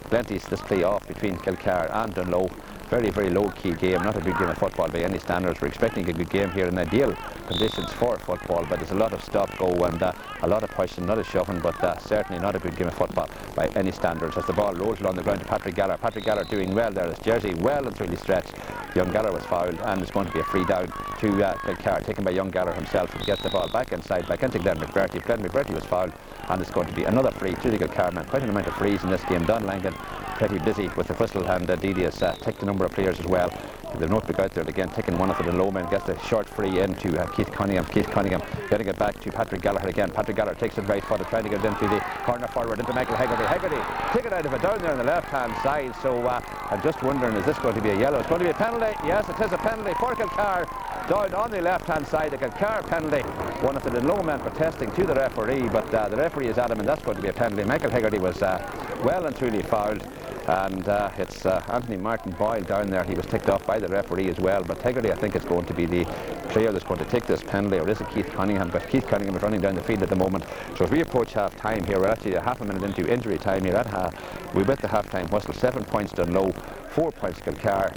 Glenties. This play-off between Kilcar and Dungloe. Very, very low-key game, not a big game of football by any standards. We're expecting a good game here in ideal conditions for football, but there's a lot of stop-go and a lot of pushing, not a shoving, but certainly not a good game of football by any standards. As the ball rolls along the ground to Patrick Gallagher. Patrick Gallagher doing well there. His jersey well and truly stretched. Young Gallagher was fouled, and it's going to be a free down to Kilcar, taken by young Gallagher himself, who gets the ball back inside, back into Glenn McBurty. Glenn McBurty was fouled, and it's going to be another free to the Kilcar man. Quite an amount of frees in this game. Don Langan pretty busy with the whistle, and Didi has ticked a number of players as well. The notebook out there again, taking one of the Dungloe men, gets the short free into Keith Cunningham. Keith Cunningham getting it back to Patrick Gallagher again. Patrick Gallagher takes it right footed, trying to get it into the corner forward, into Michael Hegarty. Hegarty take it out of it down there on the left hand side. So I'm just wondering, is this going to be a yellow? It's going to be a penalty. Yes, it is a penalty for Kilcar. Down on the left hand side, a Kilcar penalty. One of the Dungloe men protesting to the referee, but the referee is adamant that's going to be a penalty. Michael Hegarty was well and truly fouled. And it's Anthony Martin Boyle down there. He was ticked off by the referee as well, but Hegarty, I think, is going to be the player that's going to take this penalty, or is it Keith Cunningham? But Keith Cunningham is running down the field at the moment. So as we approach half time here, we're actually a half a minute into injury time here at half. We with the half time whistle. 7 points Dungloe, 4 points Kilcar,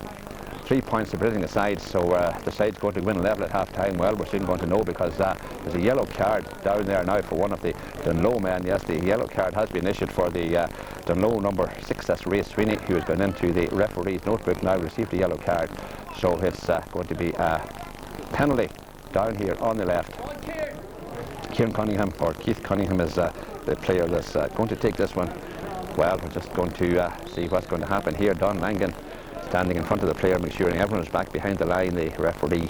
3 points separating the sides. So the side's going to win level at half time. Well, we're soon going to know, because there's a yellow card down there now for one of the Dungloe men. Yes, the yellow card has been issued for the Dungloe number 6, that's Ray Sweeney, who has gone into the referee's notebook now, received a yellow card. So it's going to be a penalty down here on the left. Kieran Cunningham, or Keith Cunningham, is the player that's going to take this one. Well, we're just going to see what's going to happen here. Don Langan standing in front of the player, ensuring everyone is back behind the line, the referee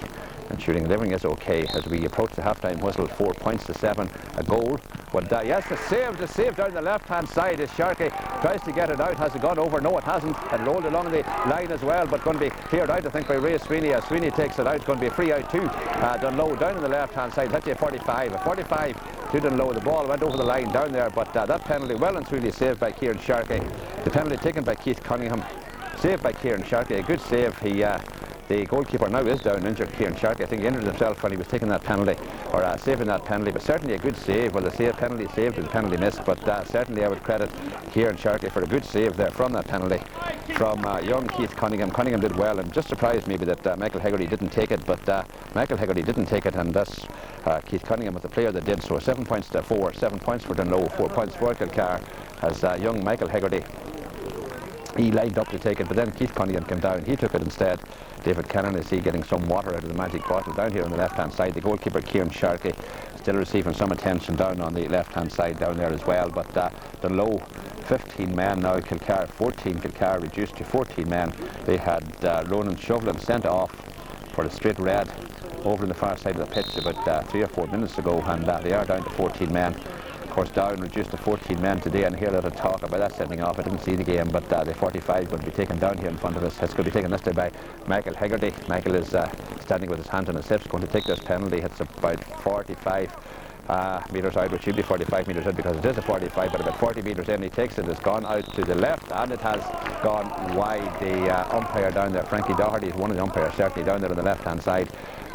ensuring that everything is okay as we approach the half-time whistle. 4 points to 7, a goal. But yes, the save down the left-hand side is Sharkey. Tries to get it out. Has it gone over? No, it hasn't. It rolled along the line as well, but going to be cleared out, I think, by Ray Sweeney. As Sweeney takes it out, it's going to be a free out to Dungloe down on the left-hand side. That's a 45. A 45 to Dungloe. The ball went over the line down there, but that penalty well and truly saved by Kieran Sharkey. The penalty taken by Keith Cunningham, saved by Kieran Sharkey. A good save. The goalkeeper now is down injured, Kieran Sharkey. I think he injured himself when he was taking that penalty, or saving that penalty, but certainly a good save. Well, the penalty saved and the penalty missed, but certainly I would credit Kieran Sharkey for a good save there from that penalty from young Keith Cunningham. Cunningham did well, and just surprised maybe that Michael Hegarty didn't take it, but Michael Hegarty didn't take it, and thus Keith Cunningham was the player that did. So 7 points to 4, 7 points for Dungloe, 4 points for Kilcar, as young Michael Hegarty, he lined up to take it, but then Keith Cunningham came down. He took it instead. David Cannon is getting some water out of the magic bottle down here on the left-hand side. The goalkeeper, Kieran Sharkey, still receiving some attention down on the left-hand side down there as well. But Dungloe, 15 men now. Kilcar, 14. Kilcar reduced to 14 men. They had Ronan Shovlin sent off for a straight red over on the far side of the pitch about 3 or 4 minutes ago, and they are down to 14 men. Of course, Down reduced to 14 men today, and hear a little talk about that sending off. I didn't see the game, but the 45 is going to be taken down here in front of us. It's going to be taken this day by Michael Hegarty. Michael is standing with his hand on his hips, going to take this penalty. It's about 45 metres out, which should be 45 metres out because it is a 45, but about 40 metres in, he takes it. It's gone out to the left, and it has gone wide. The umpire down there, Frankie Doherty, is one of the umpires certainly down there on the left-hand side.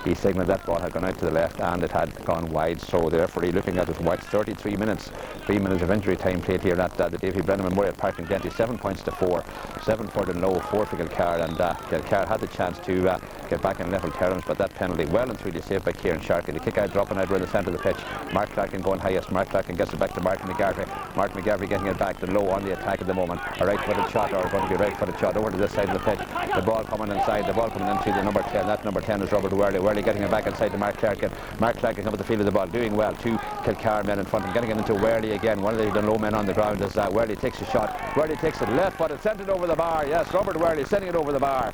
He signalled that ball had gone out to the left and it had gone wide. So the referee, looking at his watch, 33 minutes, 3 minutes of injury time played here at the Davy Brennan Memorial Park in Glenties. 7 points to 4, 7 for Dungloe, 4 for Kilcar, and Kilcar had the chance to get back in level terms, but that penalty well and truly saved by Kieran Sharkey. The kick out, dropping out around the centre of the pitch. Mark Clarkin going highest. Mark Clarkin gets it back to Martin McGarvey. Martin McGarvey getting it back to Dungloe on the attack at the moment. A right-footed shot, or going to be a right-footed shot over to this side of the pitch. The ball coming inside, the ball coming into the number 10. That number 10 is Robert Worley. Worley getting it back inside to Mark Clarkin. Mark Clarkin up at the field of the ball, doing well. 2 Kilcar men in front and getting it into Worley again. One of the Dungloe men on the ground as Worley takes a shot. Worley takes it left footed, sent it over the bar. Yes, Robert Worley sending it over the bar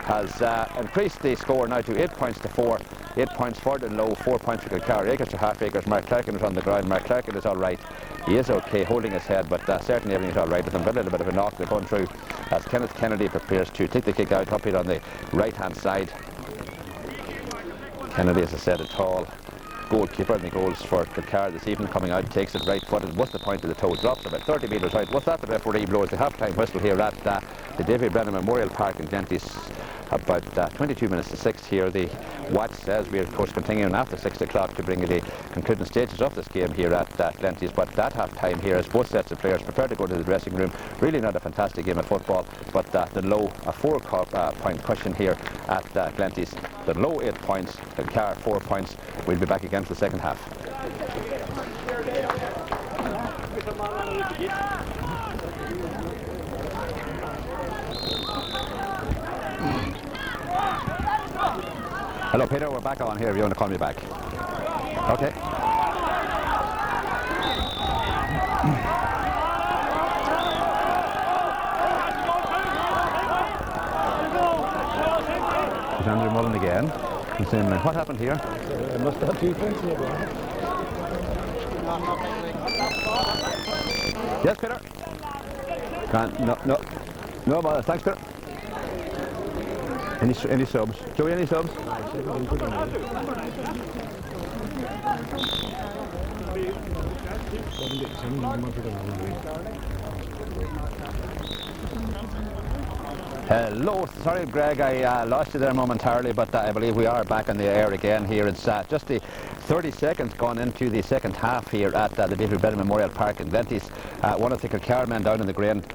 has increased the score now to 8 points to 4. 8 points for Dungloe, 4 points for Kilcar. Acres to half acres. Mark Clarkin is on the ground. Mark Clarkin is all right. He is okay, holding his head, but certainly everything is all right with him. Got a little bit of a knock they're going through as Kenneth Kennedy prepares to take the kick out up here on the right hand side. Kennedy, as I said, a tall goalkeeper, and the goals for Kilcar this evening. Coming out, takes it right footed, what's the point of the toe, drops about 30 metres out. What's that? The referee blows the half-time whistle here at the David Brennan Memorial Park in Glenties. About 22 minutes to 6 here. The watch says we're of course continuing after 6 o'clock to bring you the concluding stages of this game here at Glenties. But at half time here, as both sets of players prepare to go to the dressing room, really not a fantastic game of football, but Dungloe a 4-point cushion here at Glenties. Dungloe 8 points, Kilcar 4 points. We'll be back again for the second half. Hello Peter, we're back on here if you want to call me back. Okay. There's Andrew Mullen again. He's saying, what happened here? I must have 2 points here. Yes, Peter? No bother. Thanks, Peter. Any subs? Joey, any subs? Hello, sorry Greg, I lost you there momentarily, but I believe we are back on the air again here. It's just the 30 seconds gone into the second half here at the David Brennan Memorial Park in Glenties. One of the Kilcar men down on the ground,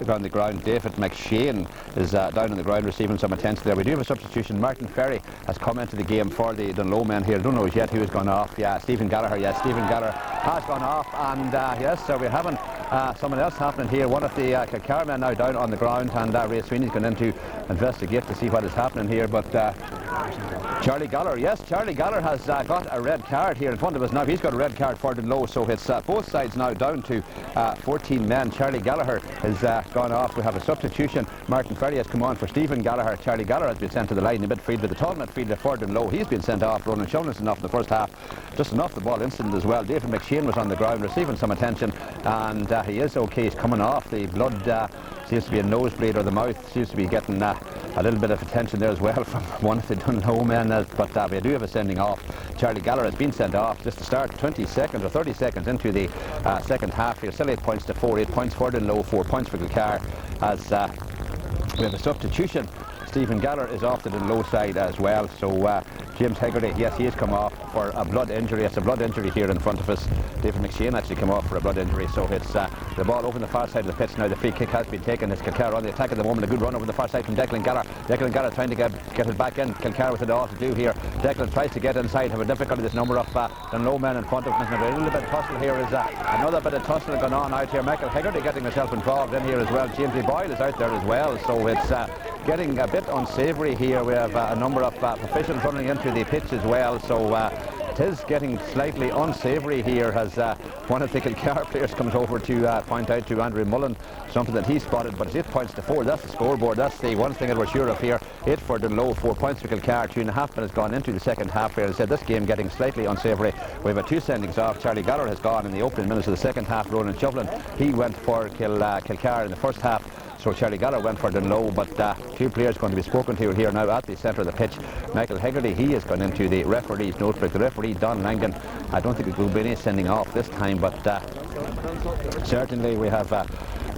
David McShane, is down on the ground receiving some attention there. We do have a substitution. Martin Ferry has come into the game for the Dungloe men here. I don't know yet who has gone off. Yeah, Stephen Gallagher. Yes, Stephen Gallagher has gone off, and yes, so we're having someone else happening here. One of the Kilcar men now down on the ground, and Ray Sweeney's gone in to investigate to see what is happening here. But Charlie Gallagher, yes, Charlie Gallagher has got a red card here in front of us now. He's got a red card for Dungloe, so it's both sides now down to 14 men. Charlie Gallagher has gone off. We have a substitution. Martin Ferry has come on for Stephen Gallagher. Charlie Gallagher has been sent to the line in the midfield with the tall midfielder for Dungloe. He's been sent off. Ronan Shulness enough in the first half, just an off the ball incident as well. David McShane was on the ground receiving some attention, and he is okay. He's coming off. The blood seems to be a nosebleed, or the mouth seems to be getting a little bit of attention there as well from one of the Dungloe men, but we do have a sending off. Charlie Gallagher has been sent off just to start 20 seconds or 30 seconds into the second half here. Still 8 points to 4, 8 points for Dungloe, 4 points for Kilcar, as we have a substitution. Stephen Gallagher is off the Dungloe side as well, so James Hegarty, yes, he has come off for a blood injury. It's a blood injury here in front of us. David McShane actually come off for a blood injury, so it's the ball over the far side of the pitch now. The free kick has been taken. It's Kilcar on the attack at the moment. A good run over the far side from Declan Gallagher. Declan Gallagher trying to get it back in. Kilcar with it all to do here. Declan tries to get inside, have a difficulty. There's a number of Dungloe men in front of him. A little bit of tussle here. Is another bit of tussle going on out here. Michael Hegarty getting himself involved in here as well. James Boyle is out there as well, so it's getting a bit unsavoury here. We have a number of officials running into the pitch as well, so it is getting slightly unsavoury here as one of the Kilcar players comes over to point out to Andrew Mullen something that he spotted. But it's 8 points to 4. That's the scoreboard. That's the one thing that we're sure of here. 8 for Dungloe, 4 points for Kilcar. 2.5 minutes gone into the second half here. As I said, this game getting slightly unsavoury. We have 2 sendings off. Charlie Gallagher has gone in the opening minutes of the second half. Ronan Shovlin, he went for Kilcar in the first half. So Charlie Gallagher went for Dungloe, but 2 players going to be spoken to here now at the centre of the pitch. Michael Hegarty, he has gone into the referee's notebook. The referee, Don Langan, I don't think it will be any sending off this time, but certainly we have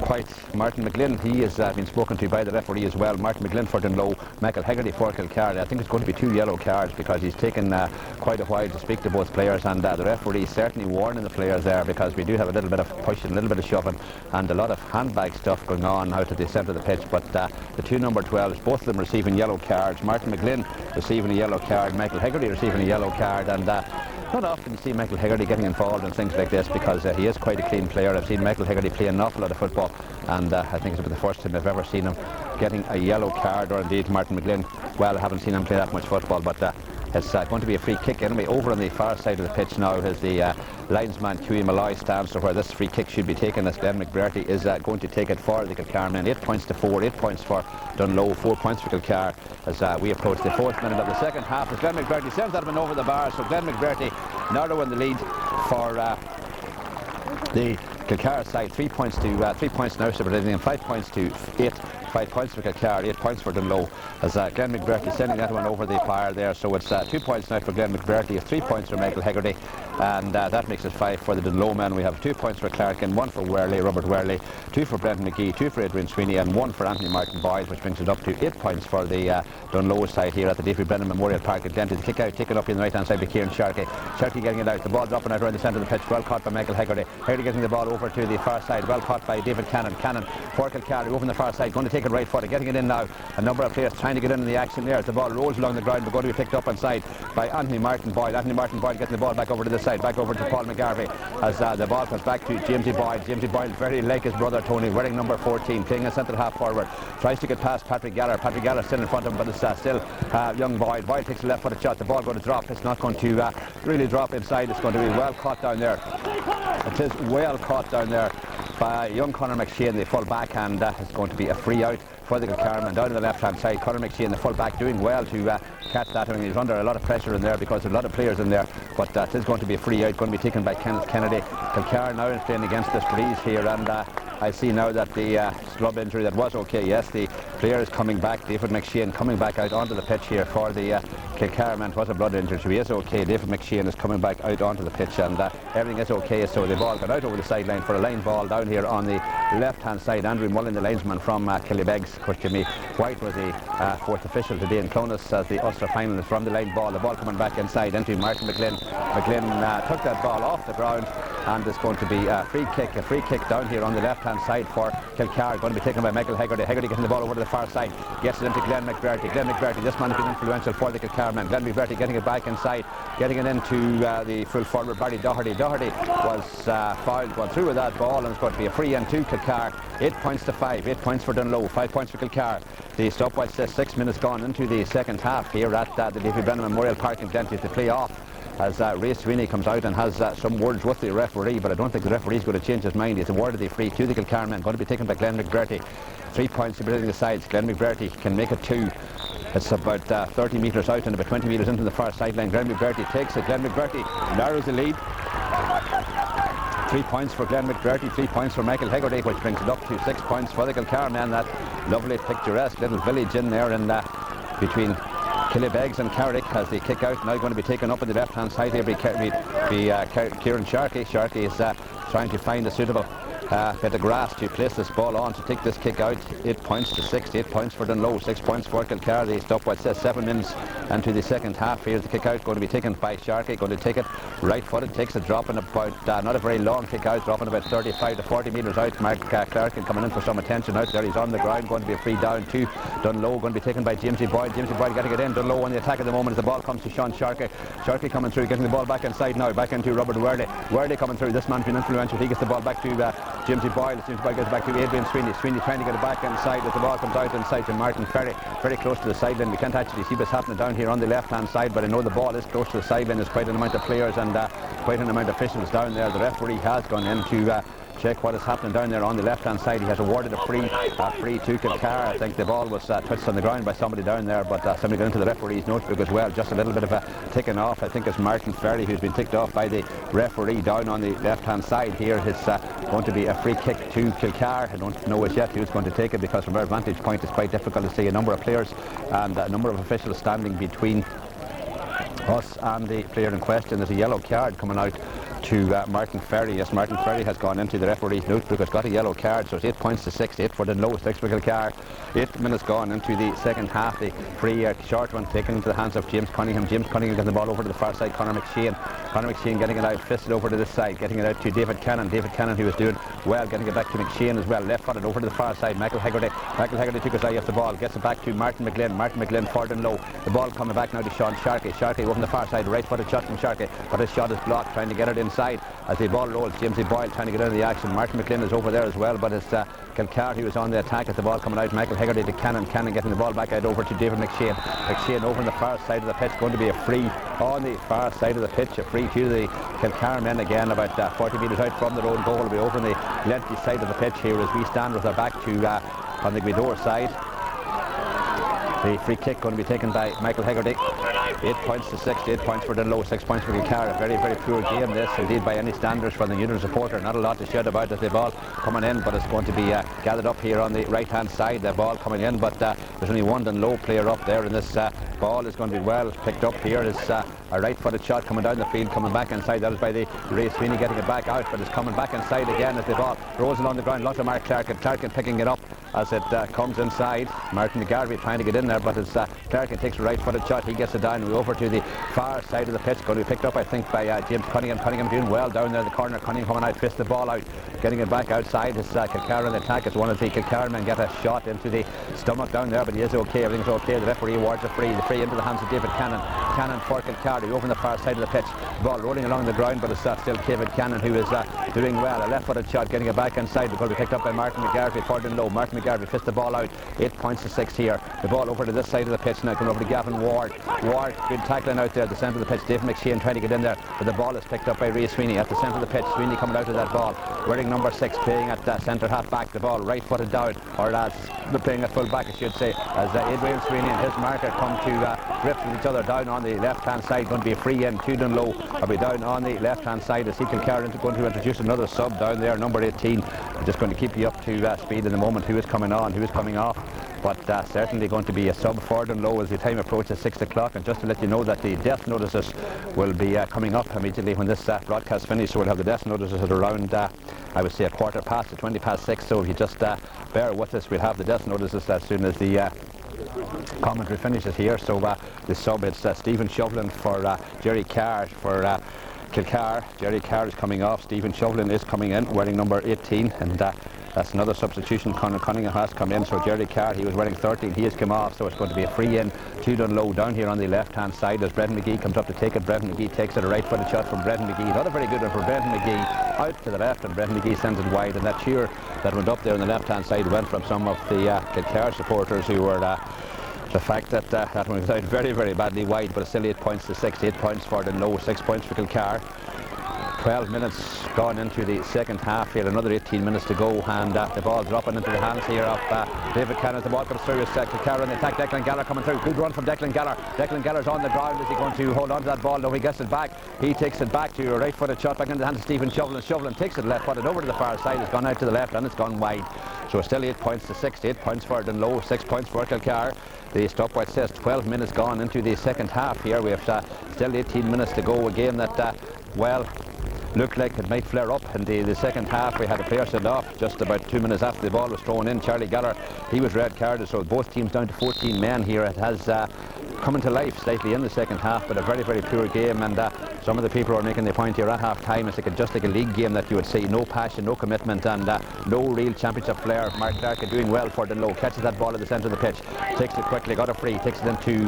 quite Martin McGlynn. He has been spoken to by the referee as well. Martin McGlynn for Dungloe, Michael Hegarty for Kilcar. I think it's going to be 2 yellow cards because he's taken quite a while to speak to both players, and the referee is certainly warning the players there, because we do have a little bit of pushing, a little bit of shoving, and a lot of handbag stuff going on out at the centre of the pitch. But the 2 number 12s, both of them receiving yellow cards. Martin McGlynn receiving a yellow card, Michael Hegarty receiving a yellow card, and not often you see Michael Hegarty getting involved in things like this, because he is quite a clean player. I've seen Michael Hegarty play an awful lot of football, and I think it's the first time I've ever seen him getting a yellow card, or indeed Martin McGlynn. Well, I haven't seen him play that much football, but it's going to be a free kick anyway. Over on the far side of the pitch now is the linesman Huey Malloy stands for where this free kick should be taken, as Glenn McBurty is going to take it for the Kilcar men. 8 points to 4, 8 points for Dungloe, 4 points for Kilcar, as we approach the 4th minute of the second half, as Glenn McBurty sends that one over the bar. So Glenn McBurty narrowing the lead for the Kilcar side, 3 points to 3 points now, and 5 points to 8. 5 points for Kilcar, 8 points for Dungloe, as Glenn McBurty sending that one over the bar there. So it's 2 points now for Glenn McBurty, 3 points for Michael Hegarty, and that makes it 5 for the Dungloe men. We have 2 points for Clarkin, 1 for Robert Worley, 2 for Brendan McGee, 2 for Adrian Sweeney, and 1 for Anthony Martin Boyd, which brings it up to 8 points for the Dungloe side here at the Davy Brennan Memorial Park at Glenties. Kick out, taken up in the right hand side by Kieran Sharkey. Sharkey getting it out, the ball dropping out around the centre of the pitch, well caught by Michael Hegarty. Hegarty getting the ball over to the far side, well caught by David Cannon. For Kilcar, over on the far side, going to take it right footed, getting it in now. A number of players trying to get in the action there. The ball rolls along the ground, but going to be picked up inside by Anthony Martin Boyd. Anthony Martin Boyd getting the ball back over to the side, back over to Paul McGarvey, as the ball comes back to Jamesy Boyd. Jamesy Boyd, very like his brother Tony, wearing number 14, playing a centre half forward. Tries to get past Patrick Galler. Patrick Galler still in front of him, but it's still young Boyd. Boyd takes a left footed shot. The ball going to drop. It's not going to really drop inside. It's going to be well caught down there. It is well caught down there by young Conor McShane, the full back, and it's going to be a free out for the Kilcar. Down on the left hand side, Conor McShane, the full back, doing well to catch that. I mean, he's under a lot of pressure in there because there's a lot of players in there, but it is going to be a free out, going to be taken by Kenneth Kennedy. Kilcar now is playing against the Strees here, and I see now that the scrub injury that was okay, yes, the player is coming back. David McShane coming back out onto the pitch here for the Kilcar man. It was a blood injury, so he is okay. David McShane is coming back out onto the pitch, and everything is okay. So the ball got out over the sideline for a line ball down here on the left hand side. Andrew Mullen, the linesman from Killybegs. Of course, Jimmy White was the fourth official today in Clonus as the Ulster finalist from the line ball. The ball coming back inside into Martin McGlynn. McGlynn took that ball off the ground, and it's going to be a free kick down here on the left hand side for Kilcar, going to be taken by Michael Hegarty. Hegarty getting the ball over to the far side, gets it into Glenn McBurty. Glenn McBurty, this man has been influential for the Kilcar man. Glenn McBurty getting it back inside, getting it into the full forward Barry Doherty. Doherty was fouled, going through with that ball, and it's going to be a free and 2 Kilcar. 8 points to 5, 8 points for Dungloe, 5 points for Kilcar. The stopwatch says 6 minutes gone into the second half here at the Davy Brennan Memorial Park in Glenties to play off, as Ray Sweeney comes out and has some words with the referee, but I don't think the referee is going to change his mind. He's awarded the free to the Kilcar man, going to be taken by Glenn McBurty. 3 points separating the sides. Glenn McBurty can make it 2. It's about 30 metres out and about 20 metres into the far sideline. Glenn McBurty takes it. Glenn McBurty narrows the lead. 3 points for Glenn McBurty, 3 points for Michael Hegarty, which brings it up to 6 points for the Kilcar man. That lovely picturesque little village in there in between Killybegs and Carrick, as the kick out now going to be taken up on the left hand side here by Kieran Sharkey. Sharkey is trying to find a suitable bit of grass to place this ball on to take this kick out. 8 points to 6, 8 points for Dungloe, 6 points for Kilcar. The stopwatch says 7 minutes into the second half. Here's the kick out, going to be taken by Sharkey, going to take it right footed, takes it, dropping about not a very long kick out, dropping about 35 to 40 metres out. Mark Clarkin coming in for some attention out there. He's on the ground, going to be a free down to Dungloe, going to be taken by Jamesy Boyd. Jamesy Boyd getting it in. Dungloe on the attack at the moment as the ball comes to Sean Sharkey. Sharkey coming through, getting the ball back inside now, back into Robert Worley. Worley coming through, this man's been influential. He gets the ball back to Jamesy Boyd. Jamesy Boyd gets back to Adrian Sweeney. Sweeney trying to get it back inside as the ball comes out inside to Martin Ferry, very close to the sideline. We can't actually see what's happening down here on the left hand side, but I know the ball is close to the sideline. There's quite an amount of players and quite an amount of officials down there. The referee has gone in to check what is happening down there on the left hand side. He has awarded a free to Kilcar. I think the ball was touched on the ground by somebody down there, but somebody got into the referee's notebook as well. Just a little bit of a ticking off. I think it's Martin Ferry who's been ticked off by the referee down on the left hand side here. It's going to be a free kick to Kilcar. I don't know as yet who's going to take it, because from our vantage point it's quite difficult to see a number of players and a number of officials standing between us and the player in question. There's a yellow card coming out to Martin Ferry. Yes, Martin Ferry has gone into the referee's notebook, has got a yellow card, so it's 8 points to 6, 8 for the lowest, 6 for Kilcar. 8 minutes gone into the second half. The free short one taken into the hands of James Cunningham. James Cunningham getting the ball over to the far side. Conor McShane getting it out, fisted over to this side, getting it out to David Cannon. David Cannon, who was doing well, getting it back to McShane as well. Left footed over to the far side. Michael Hegarty took his eye off the ball, gets it back to Martin McGlynn. Martin McGlynn for Dungloe. The ball coming back now to Sean Sharkey. Sharkey over on the far side, right footed shot from Sharkey, but his shot is blocked, trying to get it inside as the ball rolls. Jamesy Boyle trying to get out of the action. Martin McGlynn is over there as well, but it's Kilcar who was on the attack as the ball coming out. Michael Hegarty to Cannon. Cannon getting the ball back out over to David McShane. McShane over on the far side of the pitch, going to be a free on the far side of the pitch, a free to the Kilcar men again, about 40 metres out from their own goal. Will be over on the Glenties side of the pitch here as we stand with our back to on the Gweedore side. The free kick going to be taken by Michael Hegarty. 8 points to 6, 8 points for Dungloe, 6 points for Kilcar. A very, very poor game this, indeed, by any standards for the neutral supporter. Not a lot to shed about it. The ball coming in, but it's going to be gathered up here on the right-hand side. The ball coming in, but there's only one Dungloe player up there, and this ball is going to be well picked up here. It's a right-footed shot coming down the field, coming back inside. That is by the Ray Sweeney getting it back out, but it's coming back inside again as the ball rolls along the ground. Lots of Mark Clarkin. Clarkin picking it up as it comes inside. Martin McGarvey trying to get in there, but it's Clarkin takes a right-footed shot. He gets it down. We're over to the far side of the pitch. Going to be picked up, I think, by James Cunningham. Cunningham doing well down there in the corner. Cunningham coming out, twists the ball out, getting it back outside. It's Kilcar on the attack. It's one of the Kilcar men get a shot into the stomach down there, but he is okay. Everything's okay. The referee awards a free. The free into the hands of David Cannon. Cannon for Kilcar. He over the far side of the pitch. The ball rolling along the ground, but it's still David Cannon who is doing well. A left-footed shot, getting it back inside. The ball will be picked up by Martin McGarvey for Dungloe. Martin McGarvey twists the ball out. 8 points to 6 here. The ball over to this side of the pitch now, coming over to Gavin Ward. Ward, good tackling out there at the centre of the pitch. David McShane trying to get in there, but the ball is picked up by Ray Sweeney at the centre of the pitch. Sweeney coming out of that ball, wearing number 6, playing at centre half back. The ball right-footed down, or as they're playing at full back, I should say, as Adrian Sweeney and his marker come to grips with each other down on the left-hand side. Going to be a free in to Dungloe. Will be down on the left-hand side as Kilcar is going to introduce another sub down there, number 18. I'm just going to keep you up to speed in the moment. Who is coming on, who is coming off, but certainly going to be a sub for Dungloe as the time approaches 6 o'clock. And just to let you know that the death notices will be coming up immediately when this broadcast finishes, so we'll have the death notices at around I would say a quarter past to 20 past 6, so if you just bear with us, we'll have the death notices as soon as the commentary finishes here. So the sub, it's Stephen Shovlin for Jerry Carr for Kilcar. Jerry Carr is coming off. Stephen Shovlin is coming in wearing number 18, and that's another substitution. Conor Cunningham has come in, so Jerry Carr, he was wearing 13, he has come off, so it's going to be a free in to Dungloe down here on the left hand side as Brendan McGee comes up to take it. Brendan McGee takes it, a right footed shot from Brendan McGee, not a very good one for Brendan McGee, out to the left, and Brendan McGee sends it wide, and that cheer that went up there on the left hand side went from some of the Kilcar supporters who were the fact that that one was out very, very badly wide, but it's still 8 points to 6, 8 points for Dungloe, 6 points for Kilcar. 12 minutes gone into the second half here, another 18 minutes to go, and the ball dropping into the hands here of David Cannon. The ball comes through, it's Kilcar on the attack. Declan Gallagher coming through, good run from Declan Gallagher. Declan Gallagher's on the ground. Is he going to hold on to that ball? No, he gets it back. He takes it back to a right footed shot back into the hands of Stephen Shovlin. Shovlin takes it left footed over to the far side. It's gone out to the left and it's gone wide, so it's still 8 points to 6, 8 points for Dungloe, 6 points for Kilcar. The stopwatch says 12 minutes gone into the second half here. We have still 18 minutes to go. A game that well, looked like it might flare up in the second half. We had a player sent off just about 2 minutes after the ball was thrown in. Charlie Gallagher, he was red carded, so both teams down to 14 men here. It has come into life slightly in the second half, but a very, very poor game, and some of the people are making the point here at half time. It's like just like a league game that you would see. No passion, no commitment, and no real championship flair. Mark Clarkin doing well for Dungloe, catches that ball at the centre of the pitch, takes it quickly, got a free, takes it into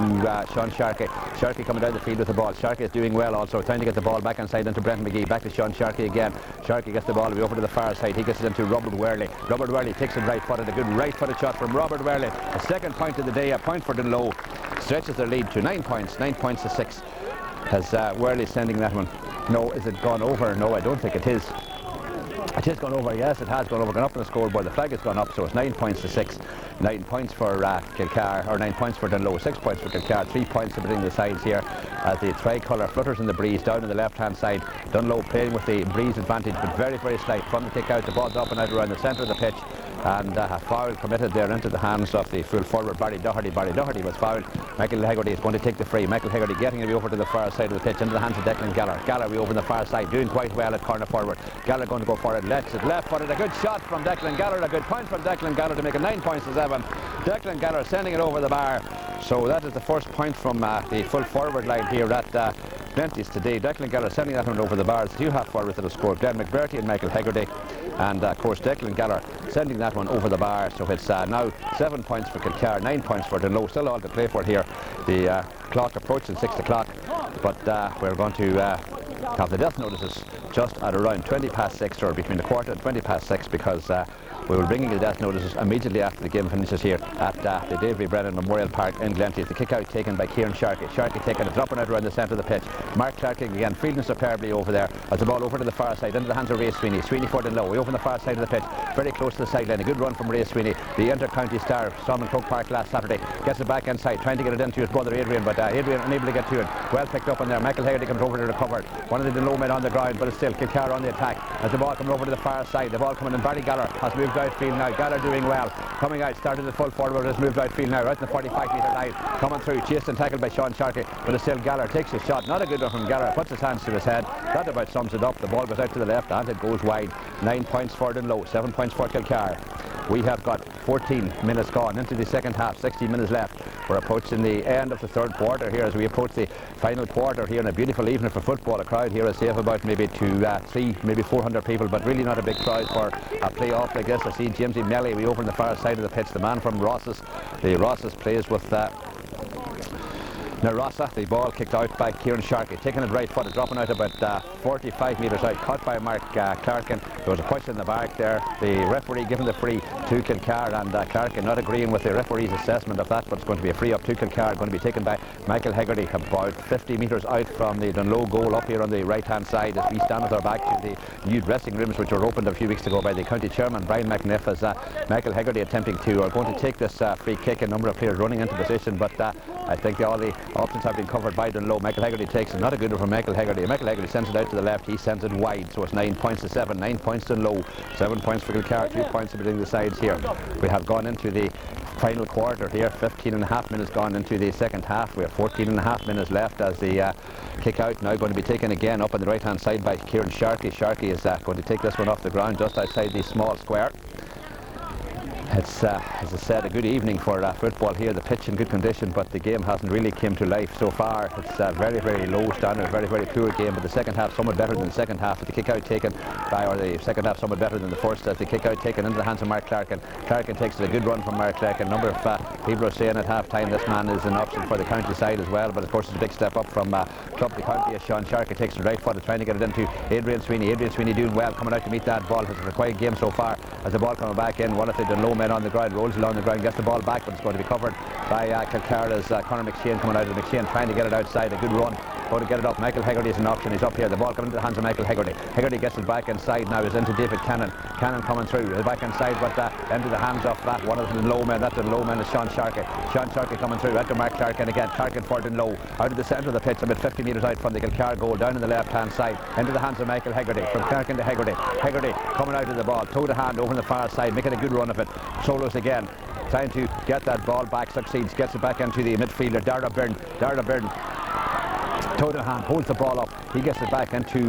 Sean Sharkey. Sharkey coming down the field with the ball. Sharkey is doing well also, trying to get the ball back inside into Brendan McGee, back to Sean Sharkey again. Sharkey gets the ball over to the far side. He gets it into Robert Worley. Robert Worley takes it right footed, a good right footed shot from Robert Worley. The second point of the day, a point for Dungloe, stretches their lead to 9 points, 9 points to 6. Has Worley sending that one? No, is it gone over? No, I don't think it is. It has gone over, yes, it has gone over, gone up on the scoreboard. The flag has gone up, so it's 9 points to 6. 9 points for Kilcar, or 9 points for Dungloe, 6 points for Kilcar, 3 points between the sides here as the tricolour flutters in the breeze down on the left hand side. Dungloe playing with the breeze advantage, but very, very slight. From the kick out, the ball's up and out around the centre of the pitch, and a foul committed there into the hands of the full forward Barry Doherty. Barry Doherty was fouled. Michael Hegarty is going to take the free. Michael Hegarty getting it over to the far side of the pitch into the hands of Declan Gallagher. Gallagher over on the far side, doing quite well at corner forward. Gallagher going to go for it, lets it left footed, a good shot from Declan Gallagher, a good point from Declan Gallagher to make it 9 points to 7. Declan Gallagher sending it over the bar, so that is the first point from the full forward line here at Glenties today. Declan Gallagher sending that one over the bar. It's 2 half forwards that have scored, Glenn McBurty and Michael Hegarty, and of course Declan Gallagher sending that one over the bar, so it's now 7 points for Kilcar, 9 points for Dungloe. Still all to play for here. The clock approaching 6 o'clock, but we're going to have the death notices just at around 20 past 6, or between a quarter and 20 past 6, because we will bring in the death notices immediately after the game finishes here at the Davy Brennan Memorial Park in Glenties. The kick out taken by Kieran Sharkey. Sharkey taking it, dropping out around the centre of the pitch. Mark Clarkin again fielding superbly over there as the ball over to the far side into the hands of Ray Sweeney. Sweeney for Dungloe, way over on the far side of the pitch, very close to the sideline. A good run from Ray Sweeney, the inter-county star, Stormont Croke Park last Saturday. Gets it back inside, trying to get it into his brother Adrian, but Adrian unable to get to it. Well picked up in there. Michael Haggerty comes over to recover. One of the Dungloe men on the ground, but it's still Kilcar on the attack as the ball comes over to the far side. The ball coming in. Barry Galler has moved outfield now. Galler doing well, coming out, started at full forward, has moved outfield now, right in the 45-metre line, coming through, chased and tackled by Sean Chartha, but it's still Galler takes his shot. Not a good one from Galler, puts his hands to his head. That about sums it up. The ball goes out to the left and it goes wide. 9 points for Dungloe, 7 points for Kilcar. We have got 14 minutes gone into the second half, 60 minutes left. We're approaching the end of the third quarter here as we approach the final quarter here, in a beautiful evening for football. A crowd here is safe about maybe 3, maybe 400 people, but really not a big crowd for a play-off like this. I see Jamesy Melly way over on the far side of the pitch, the man from Ross's. The Ross's plays with Narossa. The ball kicked out by Kieran Sharkey, taking it right footed, dropping out about 45 metres out, caught by Mark Clarkin. There was a push in the back there. The referee giving the free to Kilcar, and Clarkin not agreeing with the referee's assessment of that, but it's going to be a free up to Kilcar, going to be taken by Michael Haggerty about 50 metres out from the Dungloe goal, up here on the right hand side as we stand with our back to the new dressing rooms which were opened a few weeks ago by the county chairman Brian McNiff, as Michael Haggerty attempting to, are going to take this free kick. A number of players running into position, but I think all the options have been covered by Dungloe. Michael Haggerty takes it, not a good one from Michael Haggerty. Michael Haggerty sends it out to the left, he sends it wide, so it's 9 points to 7, 9 points to Dungloe, 7 points for Kilcar, 2 points between the sides here. We have gone into the final quarter here, 15.5 minutes gone into the second half. We have 14.5 minutes left as the kick out now going to be taken again up on the right hand side by Kieran Sharkey. Sharkey is going to take this one off the ground just outside the small square. It's, as I said, a good evening for football here. The pitch in good condition, but the game hasn't really came to life so far. It's a very, very low standard, very, very poor game, but the second half somewhat better than the second half. But the kick out taken by, or the second half somewhat better than the first, as the kick out taken into the hands of Mark Clarkin. Clarkin takes it, a good run from Mark Clarkin. A number of people are saying at half time this man is an option for the county side as well, but of course it's a big step up from club to county as Sean Sharkey takes it right footed, trying to get it into Adrian Sweeney. Adrian Sweeney doing well, coming out to meet that ball. It's a quiet game so far as the ball coming back in. One of the Dungloe men on the ground rolls along the ground, gets the ball back, but it's going to be covered by Kilcar as Conor McShane coming out of the McShane, trying to get it outside. A good run, going to get it up. Michael Haggerty is an option, he's up here. The ball coming into the hands of Michael Haggerty. Haggerty gets it back inside now, is into David Cannon. Cannon coming through, back inside, but into the hands of that one of the Dungloe men. That Dungloe man is Sean Sharkey. Sean Sharkey coming through, out to Mark Clarkin again. Clarkin for Dungloe, out of the centre of the pitch, about 50 metres out from the Kilcar goal, down in the left hand side, into the hands of Michael Haggerty. From Clarkin to Haggerty. Haggerty coming out of the ball, toe to hand over on the far side, making a good run of it. Solos again, trying to get that ball back, succeeds, gets it back into the midfielder, Dara Byrne. Dara Byrne, toe to hand, holds the ball up. He gets it back into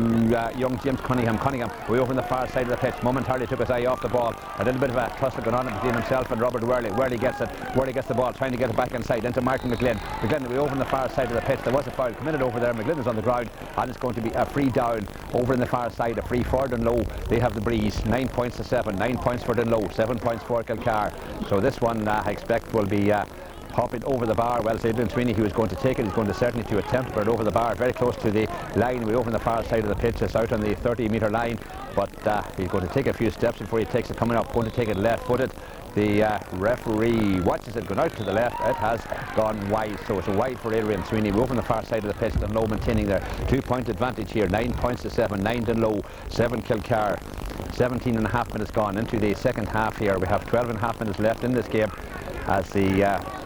young James Cunningham. Cunningham, way over on the far side of the pitch, momentarily took his eye off the ball. A little bit of a tussle going on between himself and Robert Worley. Worley gets it. Worley gets the ball, trying to get it back inside into Martin McGlynn. McGlynn, way over on the far side of the pitch. There was a foul committed over there. McGlynn is on the ground, and it's going to be a free down over in the far side. A free for Dungloe. They have the breeze. 9 points to 7. 9 points for Dungloe. 7 points for Kilcar. So this one, I expect, will be popping over the bar. Well, Adrian Sweeney, he was going to take it. He's going to certainly to attempt for it over the bar, very close to the line. We're over on the far side of the pitch. It's out on the 30-metre line, but he's going to take a few steps before he takes it. Coming up, going to take it left-footed. The referee watches it going out to the left. It has gone wide, so it's a wide for Adrian Sweeney. We're over on the far side of the pitch. Dungloe maintaining their 2-point advantage here. 9 points to 7. 9 Dungloe, 7 Kilcar. 17.5 minutes gone into the second half here. We have 12.5 minutes left in this game as the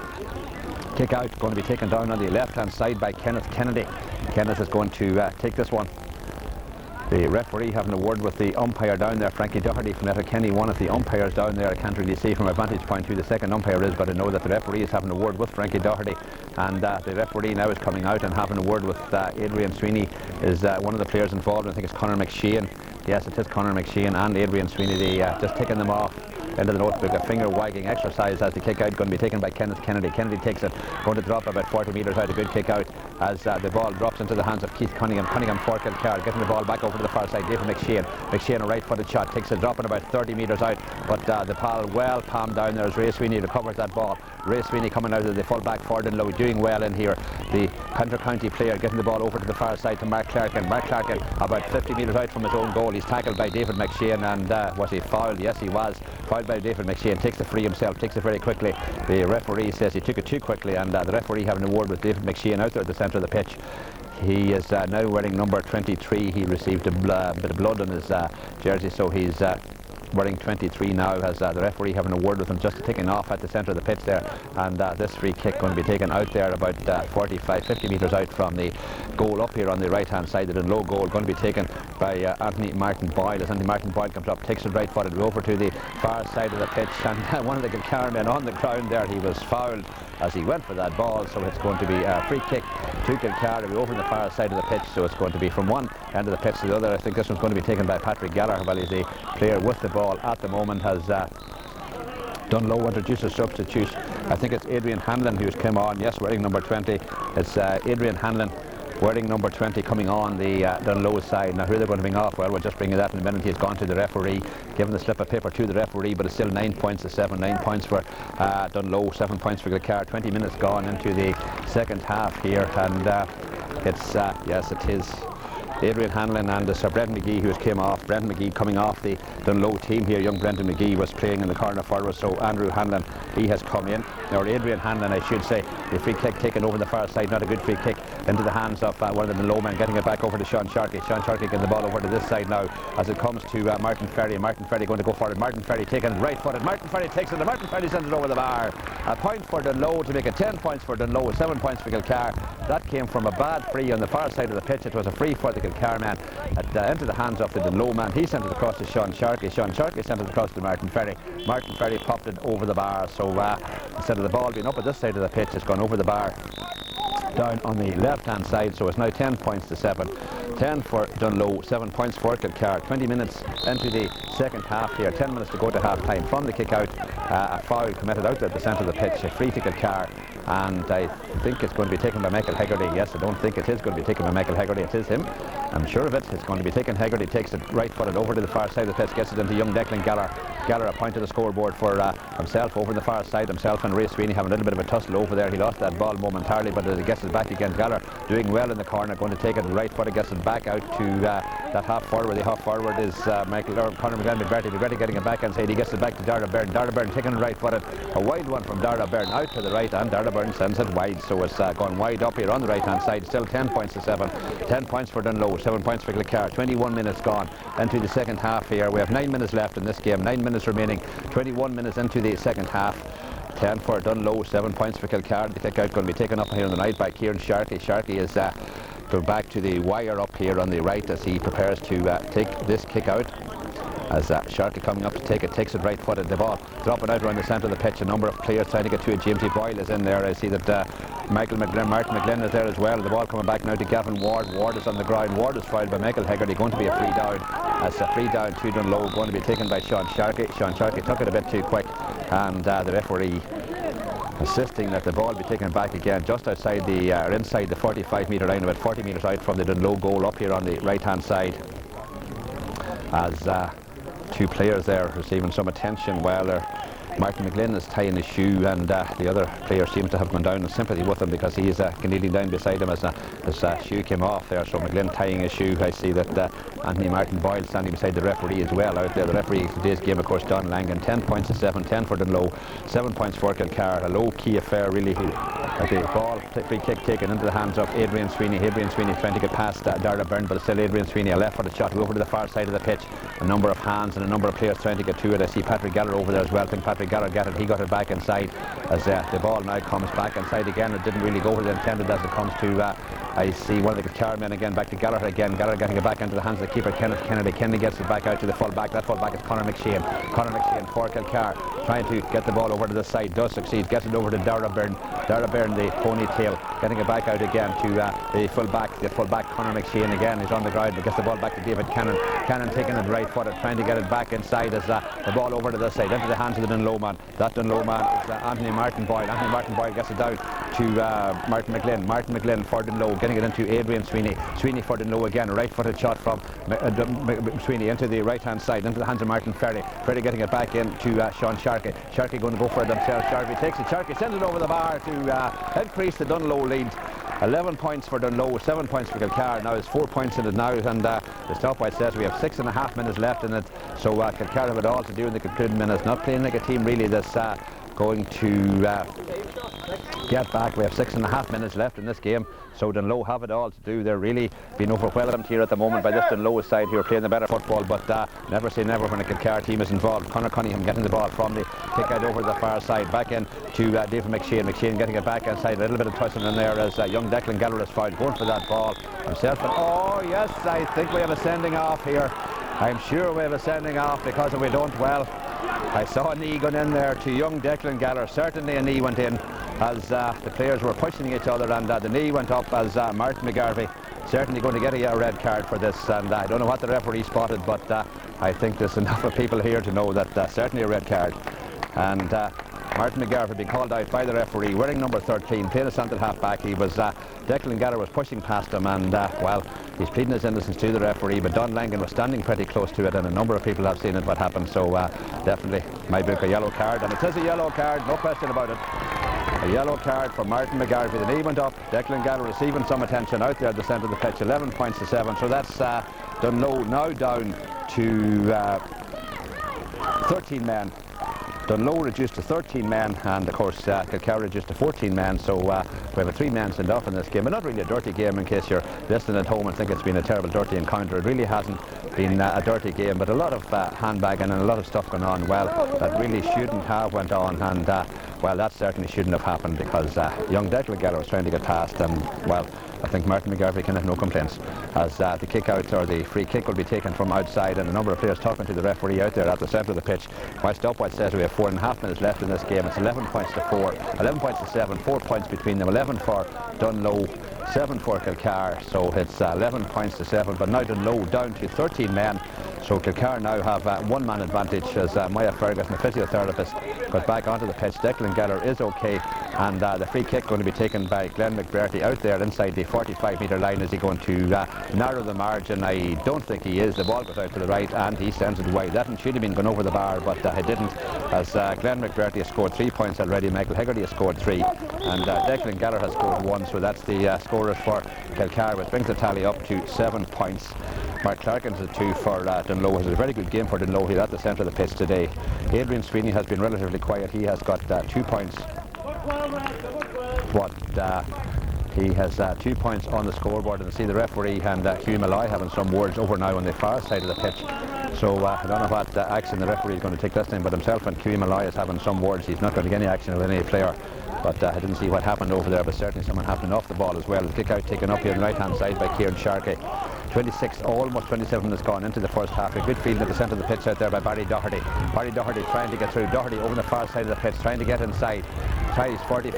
kick out going to be taken down on the left hand side by Kenneth Kennedy. Kenneth is going to take this one. The referee having a word with the umpire down there, Frankie Doherty from Letterkenny, one of the umpires down there. I can't really see from a vantage point who the second umpire is, but I know that the referee is having a word with Frankie Doherty, and the referee now is coming out and having a word with Adrian Sweeney, is one of the players involved. I think it's Conor McShane. Yes, it is Conor McShane and Adrian Sweeney. They just taking them off into the notebook, a finger wagging exercise as the kick out going to be taken by Kenneth Kennedy. Kennedy takes it, going to drop about 40 metres out. A good kick out as the ball drops into the hands of Keith Cunningham. Cunningham for Kilcar, getting the ball back over to the far side. David McShane. McShane, a right footed shot, takes it, dropping about 30 metres out, but the pal well palmed down there as Ray Sweeney recovers that ball. Ray Sweeney coming out of the full back for Dungloe, doing well in here. The counter-county player getting the ball over to the far side to Mark Clarkin. Mark Clarkin about 50 metres out from his own goal. He's tackled by David McShane, and was he fouled? Yes, he was fouled by David McShane. Takes the free himself, takes it very quickly. The referee says he took it too quickly, and the referee having a word with David McShane out there at the centre of the pitch. He is now wearing number 23. He received a bit of blood on his jersey, so he's wearing 23 now, as the referee having a word with him, just taking off at the centre of the pitch there. And this free kick going to be taken out there about 45-50 metres out from the goal up here on the right hand side. The Dungloe goal going to be taken by Anthony Martin Boyle. As Anthony Martin Boyle comes up, takes it right footed over to the far side of the pitch, and one of the Kilcar men on the ground there, he was fouled as he went for that ball, so it's going to be a free kick to Kilcar to be over the far side of the pitch. So it's going to be from one end of the pitch to the other. I think this one's going to be taken by Patrick Gallagher. Well, he's the player with the ball at the moment. Has Dungloe introduced a substitute. I think it's Adrian Hanlon who's come on. Yes, wearing number 20. It's Adrian Hanlon wearing number 20 coming on the Dungloe side. Now who they're going to bring off, well, we'll just bring you that in a minute. He's gone to the referee, given the slip of paper to the referee, but it's still 9 points to 7. 9 points for Dungloe, 7 points for Kilcar. 20 minutes gone into the second half here, and it's yes, it is Adrian Hanlon and Sir Brendan McGee who has came off. Brendan McGee coming off the Dungloe team here. Young Brendan McGee was playing in the corner forward, so Andrew Hanlon, he has come in. Or Adrian Hanlon, I should say. The free kick taken over the far side, not a good free kick, into the hands of one of the Dungloe men, getting it back over to Sean Sharkey. Sean Sharkey getting the ball over to this side now as it comes to Martin Ferry. Martin Ferry going to go for it. Martin Ferry taking it right footed. Martin Ferry takes it, and Martin Ferry sends it over the bar. A point for Dungloe to make it 10 points for Dungloe, 7 points for Kilcar. That came from a bad free on the far side of the pitch. It was a free for the Kilcar man into the hands of the Dungloe man. He sent it across to Sean Sharkey. Sean Sharkey sent it across to Martin Ferry. Martin Ferry popped it over the bar. So instead of the ball being up at this side of the pitch, it's gone over the bar down on the left hand side. So it's now 10 points to 7. 10 for Dungloe, 7 points for Kilcar. 20 minutes into the second half here. 10 minutes to go to half time. From the kick out, a foul committed out at the centre of the pitch. A free to Kilcar, and I think it's going to be taken by Michael Hegarty. Yes, I don't think it is going to be taken by Michael Hegarty. It is him. I'm sure of it. It's going to be taken. Hegarty takes it right footed over to the far side of the pitch, gets it into young Declan Gallagher. Gallagher a point to the scoreboard for himself over the far side. Himself and Ray Sweeney having a little bit of a tussle over there. He lost that ball momentarily, but as he gets it back again, Gallagher doing well in the corner, going to take it right footed, gets it back out to that half forward. The half forward is Conor McGregor getting it back inside. He gets it back to Dara Byrne. Dara Byrne taking it right footed. A wide one from Dara Byrne out to the right, and Dara Byrne sends it wide. So it's gone wide up here on the right hand side. Still 10 points to 7. 10 points for Dungloe, 7 points for Kilcar. 21 minutes gone into the second half here. We have 9 minutes left in this game. 9 minutes remaining. 21 minutes into the second half. 10 for Dungloe, 7 points for Kilcar. The kick out going to be taken up here on the night by Kieran Sharkey. Sharkey is go back to the wire up here on the right as he prepares to take this kick out. As Sharkey coming up to take it, takes it right footed. The ball dropping out around the centre of the pitch. A number of players trying to get to it. Jamesy Boyle is in there. I see that Martin McGlynn is there as well. The ball coming back now to Gavin Ward. Ward is on the ground. Ward is fouled by Michael Hegarty. Going to be a free down. As a free down to Dungloe, going to be taken by Sean Sharkey. Sean Sharkey took it a bit too quick, and the referee insisting that the ball be taken back again just outside the or inside the 45 metre line, about 40 metres out from the Dungloe goal up here on the right hand side. As two players there receiving some attention while Martin McGlynn is tying his shoe, and the other player seems to have gone down in sympathy with him because he is kneeling down beside him as his shoe came off there. So McGlynn tying his shoe. I see that Anthony Martin Boyle standing beside the referee as well out there. The referee of today's game, of course, Don Langan. 10 points to 7. 10 for Dungloe, 7 points for Kilcar. A low-key affair really. The ball, free kick taken into the hands of Adrian Sweeney. Adrian Sweeney trying to get past Dara Byrne, but it's still Adrian Sweeney. A left-footed shot over to the far side of the pitch. A number of hands and a number of players trying to get to it. I see Patrick Gallagher over there as well. I think Patrick Gallagher got it. He got it back inside as the ball now comes back inside again. It didn't really go where they intended as it comes to I see one of the Kilcar men again, back to Gallagher again. Gallagher getting it back into the hands of the keeper, Kenneth Kennedy. Kennedy gets it back out to the full back. That full back is Conor McShane. Conor McShane for Kilcar, trying to get the ball over to the side. Does succeed. Gets it over to Dara Byrne. Dara Byrne, the ponytail, getting it back out again to the full back. The full back, Conor McShane again, is on the ground, but gets the ball back to David Cannon. Cannon taking it right footed, trying to get it back inside as the ball over to this side, into the hands of the Dungloe man. That Dungloe man is Anthony Martin Boyle. Anthony Martin Boyle gets it down to Martin McGlynn. Martin McGlynn for Dungloe, getting it into Adrian Sweeney. Sweeney for Dungloe again, right footed shot from Sweeney into the right hand side, into the hands of Martin Ferry. Ferry getting it back in to Sean Sharkey. Sharkey going to go for it himself. Sharkey takes it. Sharkey sends it over the bar to increase the Dungloe lead. 11 points for Dungloe, 7 points for Kilcar. Now it's 4 points in it now, and the stopwatch says we have 6.5 minutes left in it. So Kilcar have it all to do in the concluding minutes. Not playing like a team really this going to get back. We have 6.5 minutes left in this game, so Dungloe have it all to do. They're really being overwhelmed here at the moment by this Dungloe side who are playing the better football, but never say never when a Kilcar team is involved. Conor Cunningham getting the ball from the kick out over the far side, back in to David McShane. McShane getting it back inside, a little bit of twisting in there as young Declan Gallagher is fouled, going for that ball himself. And oh yes, I think we have a sending off here. I'm sure we have a sending off, because if we don't, well, I saw a knee going in there to young Declan Gallagher. Certainly a knee went in as the players were pushing each other, and the knee went up as Martin McGarvey certainly going to get a red card for this. And I don't know what the referee spotted, but I think there's enough of people here to know that certainly a red card. And Martin McGarvey being called out by the referee, wearing number 13, playing a centre half back. He was Declan Gallagher was pushing past him, and well, he's pleading his innocence to the referee, but Don Langan was standing pretty close to it, and a number of people have seen it what happened. So definitely my book a yellow card, and it is a yellow card, no question about it. A yellow card for Martin McGarvey. The knee went up. Declan Gallagher receiving some attention out there at the centre of the pitch. 11 points to 7. So that's Dungloe now down to 13 men. Dungloe reduced to 13 men, and of course Kilcar reduced to 14 men. So we have a 3 men sent off in this game, but not really a dirty game in case you're listening at home and think it's been a terrible dirty encounter. It really hasn't been a dirty game, but a lot of handbagging and a lot of stuff going on, well, that really shouldn't have went on. And well, that certainly shouldn't have happened, because young Declan Gallagher was trying to get past, and well, I think Martin McGarvey can have no complaints, as the kick out or the free kick will be taken from outside, and a number of players talking to the referee out there at the centre of the pitch. My stopwatch says we have 4.5 minutes left in this game. It's 11 points to 4, 11 points to 7, 4 points between them. 11 for Dungloe, 7 for Kilcar, so it's 11 points to 7. But now Dungloe down to 13 men, so Kilcar now have 1 man advantage as Maya Ferguson, the physiotherapist, got back onto the pitch. Declan Gallagher is okay, and the free kick going to be taken by Glenn McBurty out there inside the 45-metre line. Is he going to narrow the margin? I don't think he is. The ball goes out to the right and he sends it wide. That should have been gone over the bar, but it didn't, as Glenn McBurty has scored 3 points already. Michael Hegarty has scored 3, and Declan Gallagher has scored 1, so that's the scorers for Kilcar, which brings the tally up to 7 points. Mark Clarkins at 2 for Dungloe. It's a very good game for Dungloe here at the centre of the pitch today. Adrian Sweeney has been relatively quiet. He has got 2 points. But he has 2 points on the scoreboard, and I see the referee and Hugh Malloy having some words over now on the far side of the pitch. So I don't know what action the referee is going to take this time, but himself and Hugh Malloy is having some words. He's not going to get any action with any player. But I didn't see what happened over there, but certainly someone happening off the ball as well. The kick out taken up here on the right hand side by Kieran Sharkey. 26, almost 27 minutes gone into the first half. A good field at the centre of the pitch out there by Barry Doherty. Barry Doherty trying to get through. Doherty over the far side of the pitch, trying to get inside. Tries 40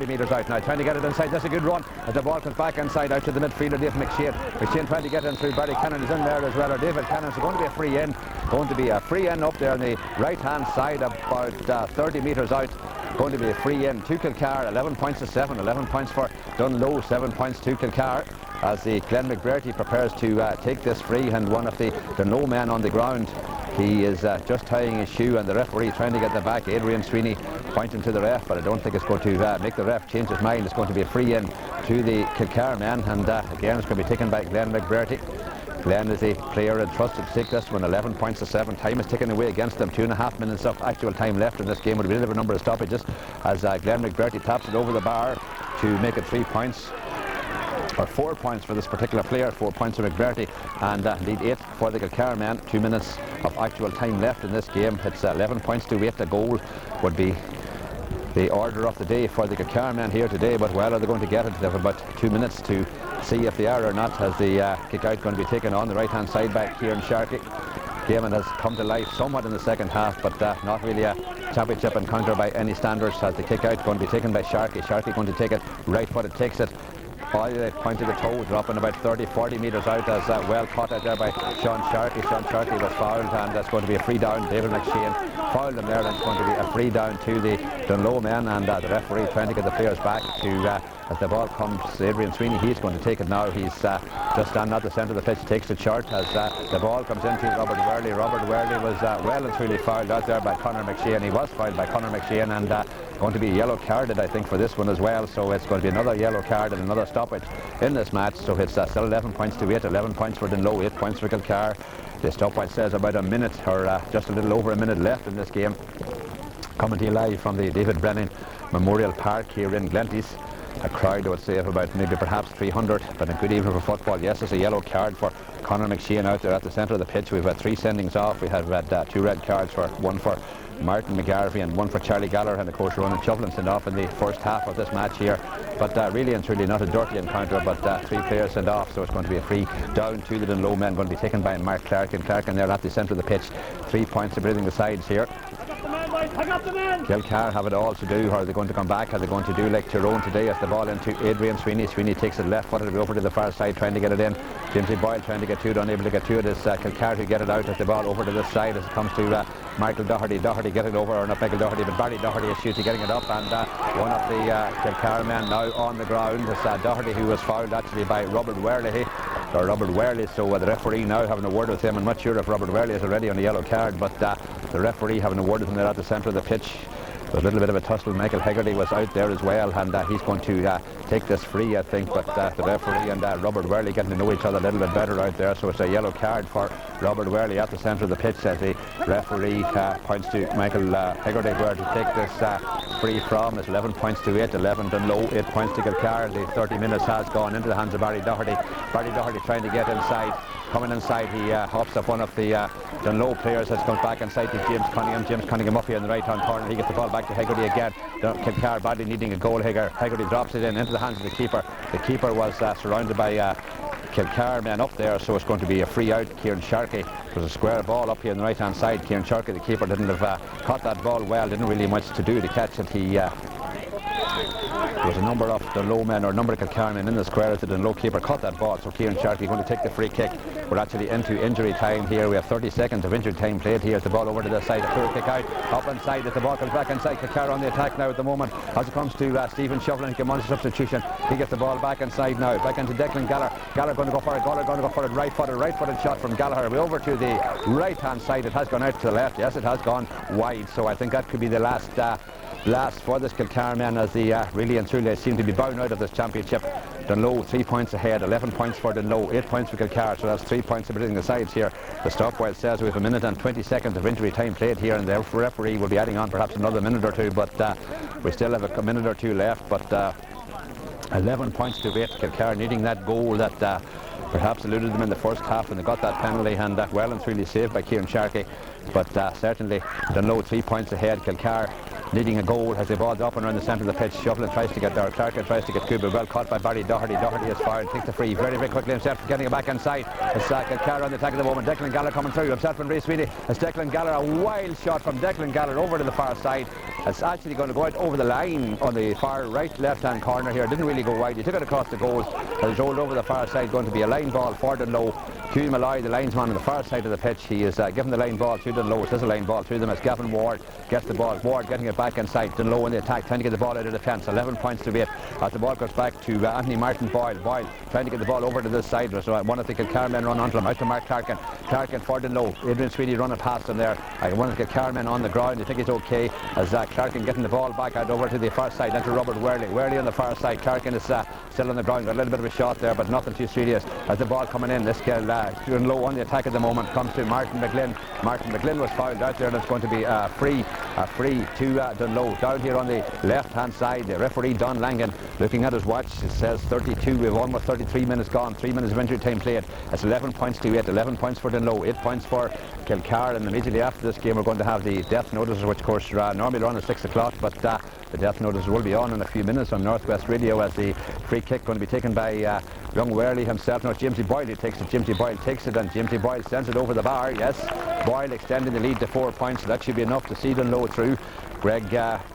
metres out now, trying to get it inside. That's a good run as the ball comes back inside out to the midfielder David McShane. McShane trying to get in through. Barry Cannon is in there as well, or David Cannon's going to be a free in. Going to be a free in up there on the right hand side, about 30 metres out. Going to be a free in to Kilcar. 11 points to 7, 11 points for Dungloe, 7 points to Kilcar, as the Glenn McBurty prepares to take this free, and one of the Dungloe men on the ground, he is just tying his shoe, and the referee trying to get the back. Adrian Sweeney pointing to the ref, but I don't think it's going to make the ref change his mind. It's going to be a free in to the Kilcar men, and again it's going to be taken by Glenn McBurty. Glenn is a player entrusted to take this one. 11 points to 7. Time is taken away against them. 2.5 minutes of actual time left in this game. With a bit of a number of stoppages as Glenn McBurty taps it over the bar to make it 3 points. Or 4 points for this particular player. 4 points for McBurty, and indeed 8 for the Kilcar men. 2 minutes of actual time left in this game. It's 11 points to 8. The goal would be the order of the day for the Kilcar men here today, but well, are they going to get it? They have about 2 minutes to see if they are or not, as the kick out going to be taken on the right hand side by Kieran Sharkey. Game has come to life somewhat in the second half, but not really a championship encounter by any standards, as the kick out going to be taken by Sharkey. Sharkey going to take it right footed, takes it all the point of the toe, dropping about 30-40 metres out, as well caught out there by Sean Sharkey. Sean Sharkey was fouled, and that's going to be a free down. David McShane fouled him there, and it's going to be a free down to the Dungloe men, and the referee trying to get the players back to as the ball comes. Adrian Sweeney, he's going to take it now. He's just standing at the centre of the pitch, takes the chart as the ball comes into Robert Worley. Robert Worley was well and truly fouled out there by Conor McShane. He was fouled by Conor McShane, and going to be yellow carded, I think, for this one as well. So it's going to be another yellow card and another stoppage in this match. So it's still 11 points to 8. 11 points for Dungloe, 8 points for Kilcar. The stopwatch says about a minute, or just a little over a minute left in this game. Coming to you live from the David Brennan Memorial Park here in Glenties. A crowd, I would say, of about maybe perhaps 300, but a good evening for football. Yes, there's a yellow card for Conor McShane out there at the centre of the pitch. We've had 3 sendings off. We have had 2 red cards, one for Martin McGarvey and one for Charlie Gallagher, and of course Ronan Chufflin sent off in the first half of this match here. But really and truly not a dirty encounter, but 3 players sent off, so it's going to be a free down to the Dungloe men, going to be taken by Mark Clark, and they're at the centre of the pitch. 3 points separating the sides here. Kilcar have it all to do. Are they going to come back? Are they going to do like Tyrone today as the ball into Adrian Sweeney? Sweeney takes it left footed over to the far side, trying to get it in. Jamesy Boyle trying to get to it, unable to get to it. It's Kilcar who get it out as the ball over to this side as it comes to Michael Doherty. Doherty getting over, or not Michael Doherty, but Barry Doherty is shooting, getting it up, and one of the Kilcar men now on the ground. It's Doherty who was fouled actually by Robert Worley. So the referee now having a word with him. I'm not sure if Robert Worley is already on a yellow card, but the referee having a word with him there at the centre of the pitch. A little bit of a tussle. Michael Hegarty was out there as well, and he's going to take this free, I think, but the referee and Robert Worley getting to know each other a little bit better out there, so it's a yellow card for Robert Worley at the centre of the pitch as the referee points to Michael Hegarty where to take this free from. It's 11 points to 8, 11 Dungloe, 8 points to Kilcar. The 30 minutes has gone into the hands of Barry Doherty. Barry Doherty trying to get inside. Coming inside, he hops up one of the Dungloe players that comes back inside to James Cunningham. James Cunningham up here in the right hand corner. He gets the ball back to Hegarty again. Kilcar badly needing a goal. Hegarty drops it into the hands of the keeper. The keeper was surrounded by Kilcar men up there, so it's going to be a free out. Kieran Sharkey, there's a square ball up here on the right hand side. Kieran Sharkey, the keeper, didn't have caught that ball well, didn't really much to do to catch it. There was a number of Dungloe men, or a number of Kilcar men in the square as the Dungloe keeper caught that ball, so Kieran Sharkey going to take the free kick. We're actually into injury time here. We have 30 seconds of injury time played here. The ball over to the side, a clear kick out, up inside as the ball comes back inside. Kilcar on the attack now at the moment as it comes to Stephen Shufflin. He wants a substitution. He gets the ball back inside now, back into Declan Gallagher. Gallagher going to go for it, Gallagher going to go for it, right footed shot from Gallagher. We're over to the right hand side. It has gone out to the left. Yes, it has gone wide, so I think that could be the last for this Kilcar men, as the really and truly seem to be bound out of this championship. Dungloe 3 points ahead, 11 points for Dungloe, 8 points for Kilcar, so that's 3 points separating the sides here. The stopwatch says we have 1 minute and 20 seconds of injury time played here, and the referee will be adding on perhaps another minute or two, but we still have a minute or two left. But 11 points to 8, Kilcar needing that goal that perhaps eluded them in the first half when they got that penalty, and well and truly saved by Kieran Sharkey. But certainly Dungloe 3 points ahead, Kilcar needing a goal as the ball's up and around the centre of the pitch. Shufflin tries to get there, Clark tries to get Kuba, well caught by Barry Doherty. Doherty is fired, takes the free very quickly himself, getting it back inside. It's Kilcar on the attack at the moment. Declan Gallagher coming through himself from Ray Sweeney. It's Declan Gallagher, a wild shot from Declan Gallagher over to the far side. It's actually going to go out over the line on the far right left hand corner here. Didn't really go wide, he took it across the goal. It's rolled over the far side, going to be a line ball for Dungloe. Hugh Malloy, the linesman on the far side of the pitch, he is giving the line ball to Dungloe. It is a line ball to them as Gavin Ward gets the ball. Ward getting it back inside. Dungloe in the attack, trying to get the ball out of defence. 11 points to 8 as the ball goes back to Anthony Martin Boyle. Boyle trying to get the ball over to this side. So one of the Kilcar men run onto him, out to Mark Clarkin. Clarkin for Dungloe. Adrian Sweeney running past him there. One of the Kilcar men on the ground. You think he's okay as Clarkin getting the ball back out over to the far side, into Robert Worley. Worley on the far side. Clarkin is still on the ground. Got a little bit of a shot there, but nothing too serious as the ball coming in. This Dungloe on the attack at the moment comes to Martin McGlynn. Martin McGlynn was fouled out there, and it's going to be free to Dungloe. Down here on the left hand side, the referee Don Langan looking at his watch. It says 32. We've almost 33 minutes gone, 3 minutes of injury time played. It's 11 points to 8, 11 points for Dungloe, 8 points for Kilcar. And immediately after this game we're going to have the death notices, which of course normally run at 6 o'clock, but the death notices will be on in a few minutes on Northwest Radio, as the free kick going to be taken by young Worley himself. No, Jamesy Boyle who takes it. Jamesy Boyle takes it, and Jamesy Boyle sends it over the bar. Yes, Boyle extending the lead to 4 points. So that should be enough to see Dungloe through. Greg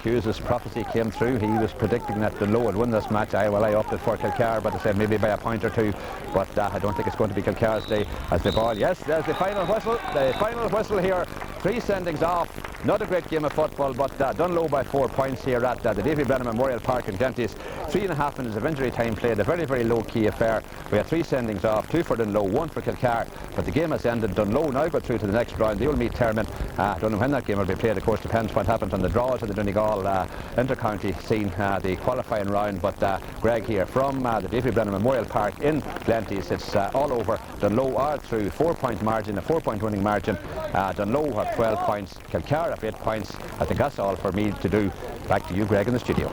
Hughes' prophecy came through. He was predicting that Dungloe would win this match. I opted for Kilcar, but I said maybe by a point or two. But I don't think it's going to be Kilcar's day as the ball. Yes, there's the final whistle. The final whistle here. 3 sendings off. Not a great game of football, but Dungloe by 4 points here at the David Brennan Memorial Park in Glenties. 3.5 minutes of injury time played. A very low-key affair. We have 3 sendings off. 2 for Dungloe, 1 for Kilcar. But the game has ended. Dungloe now got through to the next round. They will meet Termon. I don't know when that game will be played. Of course, depends what happens on the draws of the Donegal inter-county scene, the qualifying round. But Greg here from the David Brennan Memorial Park in Glenties. It's all over. Dungloe are through, 4 point margin, a 4 point winning margin Dungloe have 12 points, Kilcar have 8 points. I think that's all for me to do. Back to you, Greg, in the studio.